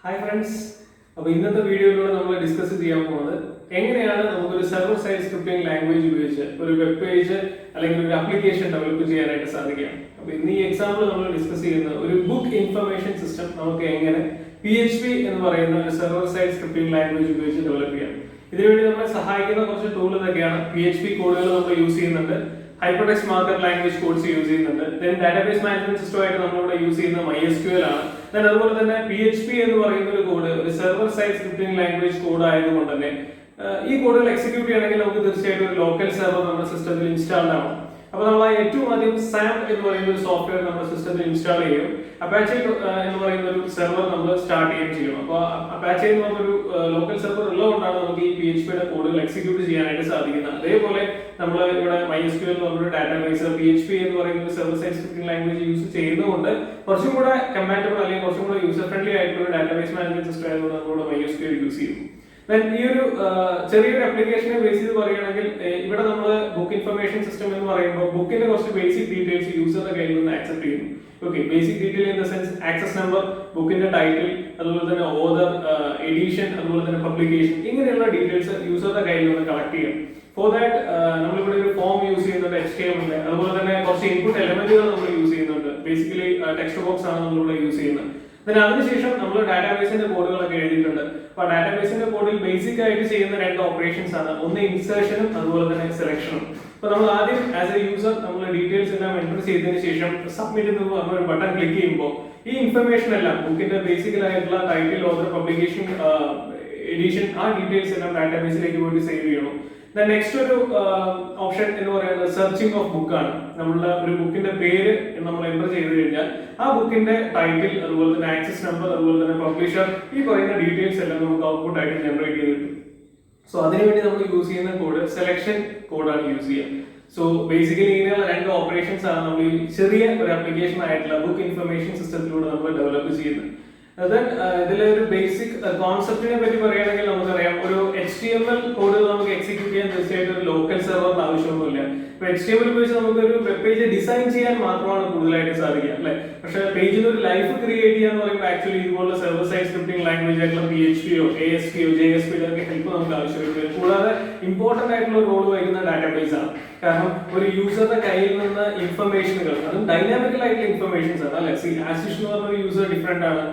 Hi friends, അപ്പോൾ ഇന്നത്തെ വീഡിയോയിലൂടെ നമ്മൾ ഡിസ്കസ് ചെയ്യാൻ പോകുന്നത് എങ്ങനെയാണ് നമുക്കൊരു സെർവർ സൈഡ് സ്ക്രിപ്റ്റിംഗ് ലാംഗ്വേജ് ഉപയോഗിച്ച് ഒരു വെബ് പേജ് അല്ലെങ്കിൽ ഒരു ആപ്ലിക്കേഷൻ ഡെവലപ്പ് ചെയ്യാനായിട്ട് സാധിക്കാം. അപ്പോൾ ഇന്ന് ഈ എക്സാമ്പിൾ നമ്മൾ ഡിസ്കസ് ചെയ്യുന്ന ഒരു ബുക്ക് ഇൻഫർമേഷൻ സിസ്റ്റം നമുക്ക് എങ്ങനെ PHP എന്ന് പറയുന്ന ഒരു സെർവർ സൈഡ് സ്ക്രിപ്റ്റിംഗ് ലാംഗ്വേജ് ഉപയോഗിച്ച് ഡെവലപ്പ് ചെയ്യാം. ഇതിനുവേണ്ടി നമ്മളെ സഹായിക്കുന്ന കുറച്ച് ടൂൾ ഇതൊക്കെയാണ്. PHP കോഡുകൾ നമ്മൾ യൂസ് ചെയ്യുന്നുണ്ട്, hypertext markup language codes use ചെയ്യുന്നുണ്ട്, ദെൻ ഡാറ്റാബേസ് മാനേജ്മെന്റ് സിസ്റ്റം ആയിട്ട് നമ്മളിവിടെ യൂസ് ചെയ്യുന്ന MySQL ആണ്. ദെൻ അതുപോലെ തന്നെ PHP എന്ന് പറയുന്ന ഒരു കോഡ് ഒരു server side scripting language code ആയതുകൊണ്ട് തന്നെ ഈ കോഡുകൾ എക്സിക്യൂട്ട് ചെയ്യണമെങ്കിൽ നമുക്ക് തീർച്ചയായിട്ടും ഒരു ലോക്കൽ സെർവർ നമ്മുടെ സിസ്റ്റത്തിൽ ഇൻസ്റ്റാൾഡ് ആവണം. അപ്പോൾ നമ്മൾ ഏറ്റവും ആദ്യം SAMP എന്ന് പറയുന്ന ഒരു സോഫ്റ്റ്വെയർ നമ്മുടെ സിസ്റ്റത്തിൽ ഇൻസ്റ്റാൾ ചെയ്യും. അപ്പാച്ചെ എന്ന് പറയുന്ന ഒരു സെർവർ നമ്മൾ സ്റ്റാർട്ട് ചെയ്യുകയും ചെയ്യണം. അപ്പോൾ അപ്പാച്ചെ എന്ന് പറഞ്ഞൊരു ലോക്കൽ സെർവർ ഉള്ളതുകൊണ്ടാണ് നമുക്ക് ഈ PHPയുടെ കോഡുകൾ എക്സിക്യൂട്ട് ചെയ്യാനായിട്ട് സാധിക്കുന്നത്. അതേപോലെ നമ്മൾ ഇവിടെ MySQL എന്ന് പറഞ്ഞൊരു ഡാറ്റാബേസ് PHP എന്ന് പറയുന്ന ഒരു server side scripting language use ചെയ്യുന്നതുകൊണ്ട് കുറച്ചും കൂടെ കമ്പാറ്റബിൾ അല്ലെങ്കിൽ കുറച്ചും കൂടെ യൂസർ ഫ്രണ്ട്ലി ആയിട്ടുള്ള ഒരു ഡാറ്റാബേസ് മാനേജ്മെന്റ് സിസ്റ്റം ആയതുകൊണ്ട് നമ്മളിവിടെ MySQL യൂസ് ചെയ്യും. ഈ ഒരു ചെറിയൊരു ആപ്ലിക്കേഷനെ ബേസ് ചെയ്ത് പറയുകയാണെങ്കിൽ ഇവിടെ നമ്മൾ ബുക്ക് ഇൻഫർമേഷൻ സിസ്റ്റം എന്ന് പറയുമ്പോൾ ബുക്കിന്റെ കുറച്ച് ബേസിക് ഡീറ്റെയിൽസ് യൂസറുടെ കയ്യിൽ നിന്ന് ആക്സെപ്റ്റ് ചെയ്യുന്നു. Okay, basic detail in the sense access number, ബുക്കിന്റെ ടൈറ്റിൽ, അതുപോലെ തന്നെ ഓതർ, എഡിഷൻ, അതുപോലെ തന്നെ പബ്ലിക്കേഷൻ, ഇങ്ങനെയുള്ള ഡീറ്റെയിൽസ് യൂസറുടെ കയ്യിൽ നിന്ന് കളക്ട് ചെയ്യും. ഫോർ ദാറ്റ് നമ്മളിവിടെ ഒരു ഫോം യൂസ് ചെയ്യുന്നുണ്ട്, HTML, അതുപോലെ തന്നെ കുറച്ച് ഇൻപുട്ട് എലമെന്റുകൾ നമ്മൾ യൂസ് ചെയ്യുന്നുണ്ട്. ബേസിക്കലി ടെക്സ്റ്റ് ബോക്സ് ആണ് നമ്മളിവിടെ യൂസ് ചെയ്യുന്നത്. അതിനുശേഷം നമ്മൾ ഡാറ്റാബേസിന്റെ കോഡുകളൊക്കെ എഴുതിയിട്ടുണ്ട്. അപ്പൊ ഡാറ്റാബേസിന്റെ കോഡിൽ ബേസിക് ആയിട്ട് ചെയ്യുന്ന രണ്ട് ഓപ്പറേഷൻസ് ആണ്, ഒന്ന് ഇൻസേർഷനും അതുപോലെ തന്നെ സെലക്ഷനും. അപ്പൊ നമ്മൾ ആദ്യം ആസ് എ യൂസർ നമ്മൾ ഡീറ്റെയിൽസ് എല്ലാം എൻ്റർ ചെയ്തതിനു ശേഷം സബ്മിറ്റ് എന്ന് പറഞ്ഞ ഒരു ബട്ടൺ ക്ലിക്ക് ചെയ്യുമ്പോൾ ഈ ഇൻഫർമേഷൻ എല്ലാം ബുക്കിന്റെ ബേസിക്കലായിട്ടുള്ള ടൈറ്റിൽ, ഓതർ, പബ്ലിക്കേഷൻ, എഡിഷൻ, ആ ഡീറ്റെയിൽസ് എല്ലാം ഡാറ്റാബേസിലേക്ക് പോയിട്ട് സേവ് ചെയ്യണം. നെക്സ്റ്റ് ഒരു ഓപ്ഷൻ എന്ന് പറയുന്നത് സെർച്ചിങ് ഓഫ് ബുക്ക് ആണ്. നമ്മളുടെ ഒരു ബുക്കിന്റെ പേര് നമ്മൾ എൻ്റർ ചെയ്ത് കഴിഞ്ഞാൽ ആ ബുക്കിന്റെ ടൈറ്റിൽ, അതുപോലെ തന്നെ ആക്സസ് നമ്പർ, അതുപോലെ തന്നെ പബ്ലിഷർ, ഈ പറയുന്ന ഡീറ്റെയിൽസ് എല്ലാം നമുക്ക് ഔട്ട്പുട്ട് ആയിട്ട് ജനറേറ്റ് ചെയ്ത് കിട്ടും. സോ അതിനുവേണ്ടി നമ്മൾ യൂസ് ചെയ്യുന്ന കോഡ് സെലക്ഷൻ കോഡാണ് യൂസ് ചെയ്യുക. സോ ബേസിക്കലി ഇങ്ങനെയുള്ള രണ്ട് ഓപ്പറേഷൻസ് ആണ് നമ്മൾ ഈ ചെറിയ ഒരു ആപ്ലിക്കേഷൻ ആയിട്ടുള്ള ബുക്ക് ഇൻഫർമേഷൻ സിസ്റ്റത്തിലൂടെ നമ്മൾ ഡെവലപ്പ് ചെയ്യുന്നത്. ഇതിലെ ഒരു ബേസിക് കോൺസെപ്റ്റിനെ പറ്റി പറയുകയാണെങ്കിൽ നമുക്കറിയാം, ഒരു HTML കോഡ് നമുക്ക് എക്സിക്യൂട്ട് ചെയ്യാൻ തീർച്ചയായിട്ടും ഒരു ലോക്കൽ സെർവറിന്റെ ആവശ്യമൊന്നുമില്ല. ഇപ്പൊ HTML ഉപയോഗിച്ച് നമുക്ക് ഒരു വെബ് പേജ് ഡിസൈൻ ചെയ്യാൻ മാത്രമാണ് കൂടുതലായിട്ട് സാധിക്കുക, അല്ലെ? പക്ഷെ പേജിന് ഒരു ലൈഫ് ക്രിയേറ്റ് ചെയ്യാന്ന് പറയുമ്പോൾ ആക്ച്വലി ഇതുപോലുള്ള സെർവർ സൈഡ് സ്ക്രിപ്റ്റിംഗ് ലാംഗ്വേജ് ആയിട്ടുള്ള PHPയോ ASP.യോ JSP.യോ ഒക്കെ ഹെൽപ്പ് നമുക്ക് ആവശ്യമായിട്ട്. കൂടാതെ ഇമ്പോർട്ടന്റ് ആയിട്ടുള്ള റോൾ വഹിക്കുന്ന ഡാറ്റാബേസ് ആണ്. കാരണം ഒരു യൂസറുടെ കയ്യിൽ നിന്ന് ഇൻഫർമേഷനുകൾ, അതും ഡൈനാമിക്കൽ ആയിട്ടുള്ള ഇൻഫർമേഷൻസ് ആണ്, അല്ലെ? ആശിഷ് എന്ന് പറഞ്ഞ ഒരു യൂസർ ഡിഫറെന്റ് ആണ്.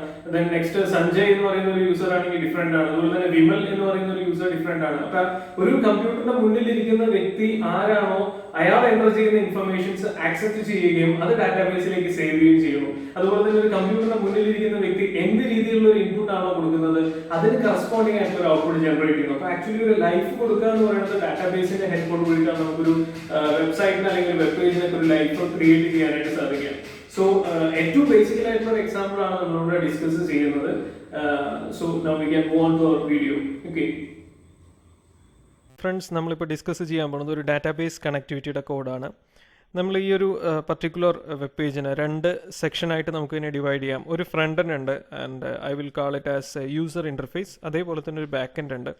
നെക്സ്റ്റ് സഞ്ജയ് എന്ന് പറയുന്ന ഒരു യൂസർ ആണെങ്കിൽ ഡിഫറെന്റ് ആണ്. അതുപോലെ തന്നെ വിമൽ എന്ന് പറയുന്ന ഒരു യൂസർ ഡിഫറെന്റ് ആണ്. അപ്പൊ ഒരു കമ്പ്യൂട്ടറിന്റെ മുന്നിൽ ഇരിക്കുന്ന വ്യക്തി ആരാണോ അയാൾ എൻ്റർ ചെയ്യുന്ന ഇൻഫർമേഷൻസ് ആക്സെപ്റ്റ് ചെയ്യുകയും അത് ഡാറ്റാബേസിലേക്ക് സേവ് ചെയ്യുകയും ചെയ്യുന്നു. അതുപോലെ തന്നെ ഒരു കമ്പ്യൂട്ടറിന്റെ മുന്നിൽ ഇരിക്കുന്ന വ്യക്തി എന്ത് രീതിയിലുള്ള ഒരു ഇൻപുട്ട് ആണോ കൊടുക്കുന്നത് അതിന് കറസ്പോണ്ടിങ് ആയിട്ടുള്ള ഒരു ഔട്ട്പുട്ട് ജനറേറ്റ് ചെയ്യുന്നു. അപ്പൊ ആക്ച്വലി ഒരു ലൈഫ് കൊടുക്കുക എന്ന് പറയുന്നത് ഡാറ്റാബേസിന്റെ ഹെൽപ്പോട് കൂടിയിട്ടാണ് നമുക്കൊരു വെബ്സൈറ്റിന് അല്ലെങ്കിൽ വെബ് പേജിനൊക്കെ ഒരു ലൈഫ് ക്രിയേറ്റ് ചെയ്യാനായിട്ട് സാധിക്കുക. സോ ഏറ്റവും ബേസിക്കൽ ആയിട്ടുള്ള ഒരു എക്സാമ്പിൾ ആണ് നമ്മളിവിടെ ഡിസ്കസ് ചെയ്യുന്നത്. So now we can move on to our video. Okay friends, നമ്മളിപ്പോൾ ഡിസ്കസ് ചെയ്യാൻ പോകുന്നത് ഒരു ഡാറ്റാബേസ് കണക്ടിവിറ്റിയുടെ കോഡാണ്. നമ്മൾ ഈ ഒരു പർട്ടിക്കുലർ വെബ് പേജിന് രണ്ട് സെക്ഷനായിട്ട് നമുക്ക് ഇതിനെ ഡിവൈഡ് ചെയ്യാം. ഒരു ഫ്രണ്ട് എൻഡ് ഉണ്ട്, and I will call it as user interface. അതേപോലെ തന്നെ ഒരു ബാക്ക് എൻഡ് ഉണ്ട്.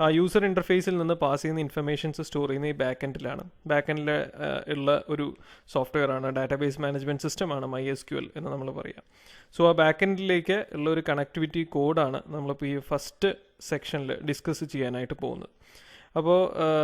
ആ യൂസർ ഇൻ്റർഫേസിൽ നിന്ന് പാസ് ചെയ്യുന്ന ഇൻഫർമേഷൻസ് സ്റ്റോർ ചെയ്യുന്ന ഈ ബാക്ക് എൻഡിലാണ്. ബാക്ക് എൻഡിൽ ഉള്ള ഒരു സോഫ്റ്റ്വെയർ ആണ്, ഡാറ്റാബേസ് മാനേജ്മെൻറ്റ് സിസ്റ്റമാണ് MySQL എന്ന് നമ്മൾ പറയാം. സോ ആ ബാക്ക് എൻഡിലേക്ക് ഉള്ള ഒരു കണക്ടിവിറ്റി കോഡാണ് നമ്മളിപ്പോൾ ഈ ഫസ്റ്റ് സെക്ഷനിൽ ഡിസ്കസ് ചെയ്യാനായിട്ട് പോകുന്നത്. അപ്പോൾ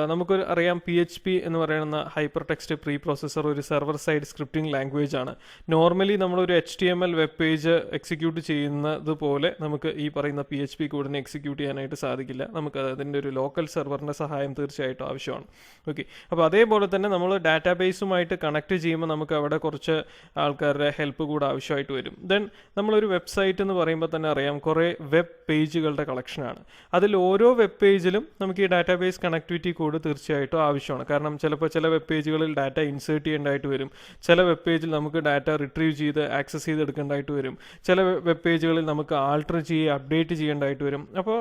നമുക്ക് അറിയാം, PHP എന്ന് പറയുന്ന ഹൈപ്പർ ടെക്സ്റ്റ് പ്രീ പ്രോസസ്സർ ഒരു സെർവർ സൈഡ് സ്ക്രിപ്റ്റിംഗ് ലാംഗ്വേജ് ആണ്. നോർമലി നമ്മളൊരു HTML വെബ് പേജ് എക്സിക്യൂട്ട് ചെയ്യുന്നത് പോലെ നമുക്ക് ഈ പറയുന്ന PHP കോഡിനെ എക്സിക്യൂട്ട് ചെയ്യാനായിട്ട് സാധിക്കില്ല. നമുക്ക് അതിൻ്റെ ഒരു ലോക്കൽ സെർവറിൻ്റെ സഹായം തീർച്ചയായിട്ടും ആവശ്യമാണ്. ഓക്കെ, അപ്പോൾ അതേപോലെ തന്നെ നമ്മൾ ഡാറ്റാബേസുമായിട്ട് കണക്ട് ചെയ്യുമ്പോൾ നമുക്ക് അവിടെ കുറച്ച് ആൾക്കാരുടെ ഹെൽപ്പ് കൂടെ ആവശ്യമായിട്ട് വരും. ദെൻ നമ്മളൊരു വെബ്സൈറ്റ് എന്ന് പറയുമ്പോൾ തന്നെ അറിയാം, കുറേ വെബ് പേജുകളുടെ കളക്ഷനാണ്. അതിൽ ഓരോ വെബ് പേജിലും നമുക്ക് ഈ ഡാറ്റാബേസ് കണക്ടിവിറ്റി കോഡ് തീർച്ചയായിട്ടും ആവശ്യമാണ്. കാരണം ചിലപ്പോൾ ചില വെബ് പേജുകളിൽ ഡാറ്റ ഇൻസേർട്ട് ചെയ്യേണ്ടതായിട്ട് വരും, ചില വെബ് പേജിൽ നമുക്ക് ഡാറ്റ റിട്രീവ് ചെയ്ത് ആക്സസ് ചെയ്തെടുക്കേണ്ടതായിട്ട് വരും, ചില വെബ് പേജുകളിൽ നമുക്ക് ആൾട്ടർ അപ്ഡേറ്റ് ചെയ്യേണ്ടതായിട്ട് വരും. അപ്പോൾ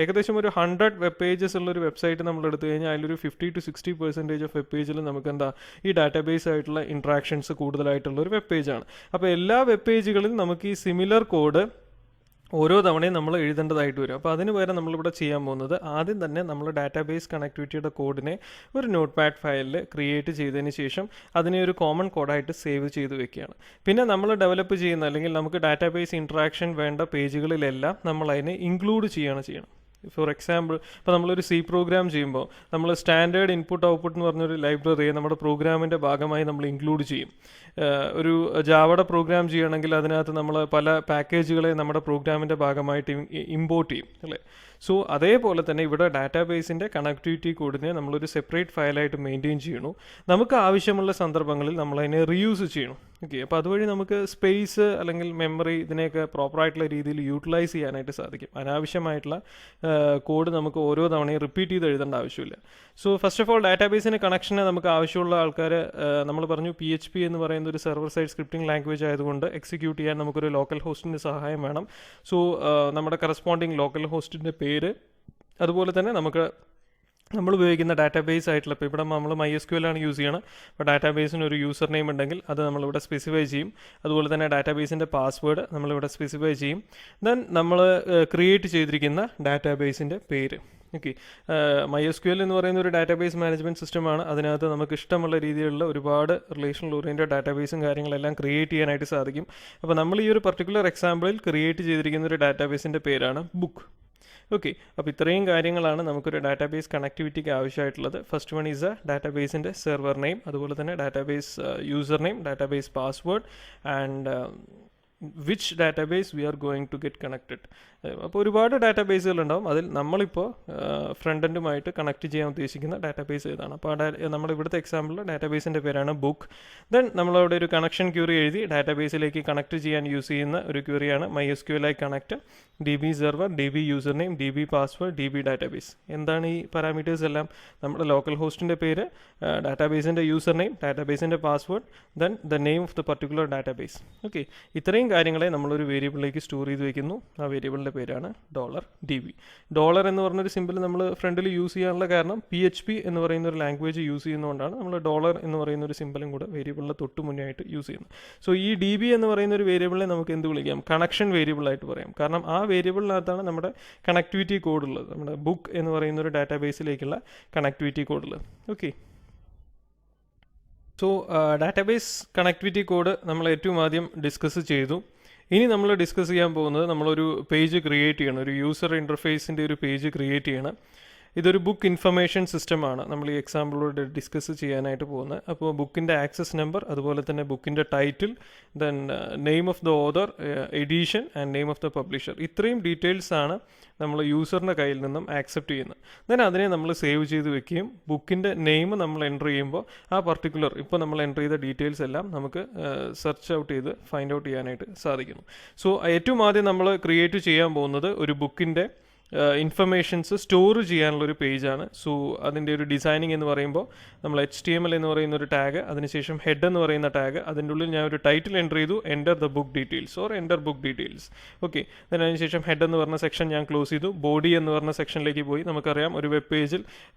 ഏകദേശം ഒരു 100 വെബ് പേജസ് ഉള്ളൊരു വെബ്സൈറ്റ് നമ്മൾ എടുത്തു കഴിഞ്ഞാൽ അതിലൊരു 50 to 60% ഓഫ് വെബ് പേജിൽ നമുക്ക് എന്താ ഈ ഡാറ്റാബേസ് ആയിട്ടുള്ള ഇൻട്രാക്ഷൻസ് കൂടുതലായിട്ടുള്ള ഒരു വെബ് പേജാണ്. അപ്പോൾ എല്ലാ വെബ് പേജുകളിലും നമുക്ക് ഈ സിമിലർ കോഡ് ഓരോ തവണയും നമ്മൾ എഴുതേണ്ടതായിട്ട് വരും. അപ്പോൾ അതിന് പകരം നമ്മളിവിടെ ചെയ്യാൻ പോകുന്നത് ആദ്യം തന്നെ നമ്മൾ ഡാറ്റാബേസ് കണക്ടിവിറ്റിയുടെ കോഡിനെ ഒരു നോട്ട് പാഡ് ഫയലിൽ ക്രിയേറ്റ് ചെയ്തതിന് ശേഷം അതിനെ ഒരു കോമൺ കോഡായിട്ട് സേവ് ചെയ്ത് വെക്കുകയാണ്. പിന്നെ നമ്മൾ ഡെവലപ്പ് ചെയ്യുന്ന അല്ലെങ്കിൽ നമുക്ക് ഡാറ്റാബേസ് ഇൻട്രാക്ഷൻ വേണ്ട പേജുകളിലെല്ലാം നമ്മൾ അതിനെ ഇൻക്ലൂഡ് ചെയ്യണം. ഫോർ എക്സാമ്പിൾ, ഇപ്പോൾ നമ്മളൊരു C പ്രോഗ്രാം ചെയ്യുമ്പോൾ നമ്മൾ സ്റ്റാൻഡേർഡ് ഇൻപുട്ട് ഔട്ട്പുട്ട് എന്ന് പറഞ്ഞൊരു ലൈബ്രറിയെ നമ്മുടെ പ്രോഗ്രാമിൻ്റെ ഭാഗമായി നമ്മൾ ഇൻക്ലൂഡ് ചെയ്യും. ഒരു ജാവയുടെ പ്രോഗ്രാം ചെയ്യണമെങ്കിൽ അതിനകത്ത് നമ്മൾ പല പാക്കേജുകളെ നമ്മുടെ പ്രോഗ്രാമിൻ്റെ ഭാഗമായിട്ട് ഇമ്പോർട്ട് ചെയ്യും അല്ലേ. സോ അതേപോലെ തന്നെ ഇവിടെ ഡാറ്റാബേസിൻ്റെ കണക്ടിവിറ്റി കോഡിനെ നമ്മളൊരു സെപ്പറേറ്റ് ഫയലായിട്ട് മെയിൻറ്റെയിൻ ചെയ്യണു. നമുക്ക് ആവശ്യമുള്ള സന്ദർഭങ്ങളിൽ നമ്മളതിനെ റീയൂസ് ചെയ്യണം. ഓക്കെ, അപ്പോൾ അതുവഴി നമുക്ക് സ്പേസ് അല്ലെങ്കിൽ മെമ്മറി ഇതിനെയൊക്കെ പ്രോപ്പറായിട്ടുള്ള രീതിയിൽ യൂട്ടിലൈസ് ചെയ്യാനായിട്ട് സാധിക്കും. അനാവശ്യമായിട്ടുള്ള കോഡ് നമുക്ക് ഓരോ തവണയും റിപ്പീറ്റ് ചെയ്ത് എഴുതേണ്ട ആവശ്യമില്ല. സോ ഫസ്റ്റ് ഓഫ് ഓൾ ഡാറ്റാബേസിന് കണക്ഷന് നമുക്ക് ആവശ്യമുള്ള ആൾക്കാർ നമ്മൾ പറഞ്ഞു PHP എന്ന് പറയുന്ന ഒരു സെർവർ സൈഡ് സ്ക്രിപ്റ്റിംഗ് ലാംഗ്വേജ് ആയതുകൊണ്ട് എക്സിക്യൂട്ട് ചെയ്യാൻ നമുക്കൊരു ലോക്കൽ ഹോസ്റ്റിൻ്റെ സഹായം വേണം. സോ നമ്മുടെ കറസ്പോണ്ടിങ് ലോക്കൽ ഹോസ്റ്റിൻ്റെ പേര്, അതുപോലെ തന്നെ നമ്മൾ ഉപയോഗിക്കുന്ന ഡാറ്റാബേസ് ആയിട്ടുള്ള, ഇപ്പോൾ ഇവിടെ നമ്മൾ MySQL ആണ് യൂസ് ചെയ്യണം. അപ്പോൾ ഡാറ്റാബേസിന് ഒരു യൂസർ നെയിം ഉണ്ടെങ്കിൽ അത് നമ്മളിവിടെ സ്പെസിഫൈ ചെയ്യും. അതുപോലെ തന്നെ ഡാറ്റാബേസിൻ്റെ പാസ്വേഡ് നമ്മളിവിടെ സ്പെസിഫൈ ചെയ്യും. ദെൻ നമ്മൾ ക്രിയേറ്റ് ചെയ്തിരിക്കുന്ന ഡാറ്റാബേസിൻ്റെ പേര്. ഓക്കെ, MySQL എന്ന് പറയുന്ന ഒരു ഡാറ്റാബേസ് മാനേജ്മെൻറ്റ് സിസ്റ്റമാണ്. അതിനകത്ത് നമുക്ക് ഇഷ്ടമുള്ള രീതിയിലുള്ള ഒരുപാട് റിലേഷണൽ ഓറിയൻറ്റഡ് ഡാറ്റാബേസും കാര്യങ്ങളെല്ലാം ക്രിയേറ്റ് ചെയ്യാനായിട്ട് സാധിക്കും. അപ്പോൾ നമ്മൾ ഈ ഒരു പർട്ടിക്കുലർ എക്സാമ്പിളിൽ ക്രിയേറ്റ് ചെയ്തിരിക്കുന്ന ഒരു ഡാറ്റാബേസിൻ്റെ പേരാണ് ബുക്ക്. ഓക്കെ, അപ്പോൾ ഇത്രയും കാര്യങ്ങളാണ് നമുക്കൊരു ഡാറ്റാബേസ് കണക്ടിവിറ്റിക്ക് ആവശ്യമായിട്ടുള്ളത്. ഫസ്റ്റ് വൺ ഈസ് ഡാറ്റാബേസിൻ്റെ സെർവർ നെയിം, അതുപോലെ തന്നെ database user name, database password and which database we are going to get connected. അപ്പോൾ ഒരുപാട് ഡാറ്റാബേസുകളുണ്ടാവും. അതിൽ നമ്മളിപ്പോൾ ഫ്രണ്ട് എൻഡുമായിട്ട് കണക്ട് ചെയ്യാൻ ഉദ്ദേശിക്കുന്ന ഡാറ്റാബേസ് ഏതാണ്. അപ്പോൾ നമ്മൾ ഇവിടുത്തെ എക്സാമ്പിൾ ഡാറ്റാബേസിൻ്റെ പേരാണ് ബുക്ക്. ദെൻ നമ്മളവിടെ ഒരു കണക്ഷൻ ക്യൂറി എഴുതി ഡാറ്റാബേസിലേക്ക് കണക്ട് ചെയ്യാൻ യൂസ് ചെയ്യുന്ന ഒരു ക്യൂറിയാണ് MySQLi connect, DB server, DB user name, DB password, DB database. എന്താണ് ഈ പാരാമീറ്റേഴ്സ് എല്ലാം? നമ്മുടെ ലോക്കൽ ഹോസ്റ്റിൻ്റെ പേര്, ഡാറ്റാബേസിൻ്റെ യൂസർ നെയിം, ഡാറ്റാബേസിൻ്റെ password, then the name of the particular database. Okay, ഇത്രയും കാര്യങ്ങളെ നമ്മളൊരു വേരിയബിളിലേക്ക് സ്റ്റോർ ചെയ്ത് വെക്കുന്നു. ആ വേരിയബിളിൻ്റെ പേരാണ് $DB. ഡോളർ എന്ന് പറഞ്ഞൊരു സിമ്പിൾ നമ്മൾ ഫ്രണ്ടിൽ യൂസ് ചെയ്യാനുള്ള കാരണം PHP എന്ന് പറയുന്ന ഒരു ലാംഗ്വേജ് യൂസ് ചെയ്യുന്നതുകൊണ്ടാണ് നമ്മൾ ഡോളർ എന്ന് പറയുന്ന ഒരു സിമ്പിളും കൂടെ വേരിയബിളിന് തൊട്ട് മുന്നേ ആയിട്ട് യൂസ് ചെയ്യുന്നത്. സോ ഈ DB എന്ന് പറയുന്ന ഒരു വേരിയബിളിനെ നമുക്ക് എന്ത് വിളിക്കാം? കണക്ഷൻ വേരിയബിളായിട്ട് പറയാം. കാരണം ആ വേരിയബിളിനകത്താണ് നമ്മുടെ കണക്ടിവിറ്റി കോഡ് ഉള്ളത്, നമ്മുടെ ബുക്ക് എന്ന് പറയുന്ന ഒരു ഡാറ്റാബേസിലേക്കുള്ള കണക്ടിവിറ്റി കോഡ് ഉള്ളത്. Okay, so database connectivity code നമ്മൾ ഏറ്റവും ആദ്യം ഡിസ്കസ് ചെയ്തു. ഇനി നമ്മൾ ഡിസ്കസ് ചെയ്യാൻ പോകുന്നത് നമ്മളൊരു പേജ് ക്രിയേറ്റ് ചെയ്യണം, ഒരു യൂസർ ഇൻ്റർഫേസിൻ്റെ ഒരു പേജ് ക്രിയേറ്റ് ചെയ്യണം. ഇതൊരു ബുക്ക് ഇൻഫർമേഷൻ സിസ്റ്റമാണ് നമ്മൾ ഈ എക്സാമ്പിളോട് ഡിസ്കസ് ചെയ്യാനായിട്ട് പോകുന്നത്. അപ്പോൾ ബുക്കിൻ്റെ ആക്സസ് നമ്പർ, അതുപോലെ തന്നെ ബുക്കിൻ്റെ title, then name of the author, edition and name of the publisher. ഇത്രയും ഡീറ്റെയിൽസ് ആണ് നമ്മൾ യൂസറിൻ്റെ കയ്യിൽ നിന്നും ആക്സെപ്റ്റ് ചെയ്യുന്നത്. ദെൻ അതിനെ നമ്മൾ സേവ് ചെയ്ത് വെക്കുകയും ബുക്കിൻ്റെ നെയിം നമ്മൾ എൻ്റർ ചെയ്യുമ്പോൾ ആ പർട്ടിക്കുലർ ഇപ്പോൾ നമ്മൾ എൻ്റർ ചെയ്ത ഡീറ്റെയിൽസ് എല്ലാം നമുക്ക് സെർച്ച് ഔട്ട് ചെയ്ത് ഫൈൻഡ് ഔട്ട് ചെയ്യാനായിട്ട് സാധിക്കുന്നു. സോ ഏറ്റവും ആദ്യം നമ്മൾ ക്രിയേറ്റ് ചെയ്യാൻ പോകുന്നത് ഒരു ബുക്കിൻ്റെ ഇൻഫർമേഷൻസ് സ്റ്റോർ ചെയ്യാനുള്ളൊരു പേജാണ്. സോ അതിൻ്റെ ഒരു ഡിസൈനിങ് എന്ന് പറയുമ്പോൾ നമ്മൾ HTML എന്ന് പറയുന്ന ഒരു ടാഗ്, അതിനുശേഷം ഹെഡ് എന്ന് പറയുന്ന ടാഗ്, അതിൻ്റെ ഉള്ളിൽ ഞാൻ ഒരു ടൈറ്റിൽ എൻ്റർ ചെയ്തു, enter the book details or enter book details. Okay, അതിനുശേഷം ഹെഡ് എന്ന് പറഞ്ഞ സെക്ഷൻ ഞാൻ ക്ലോസ് ചെയ്തു, ബോഡി എന്ന് പറഞ്ഞ സെക്ഷനിലേക്ക് പോയി. നമുക്കറിയാം ഒരു വെബ് പേജിൽ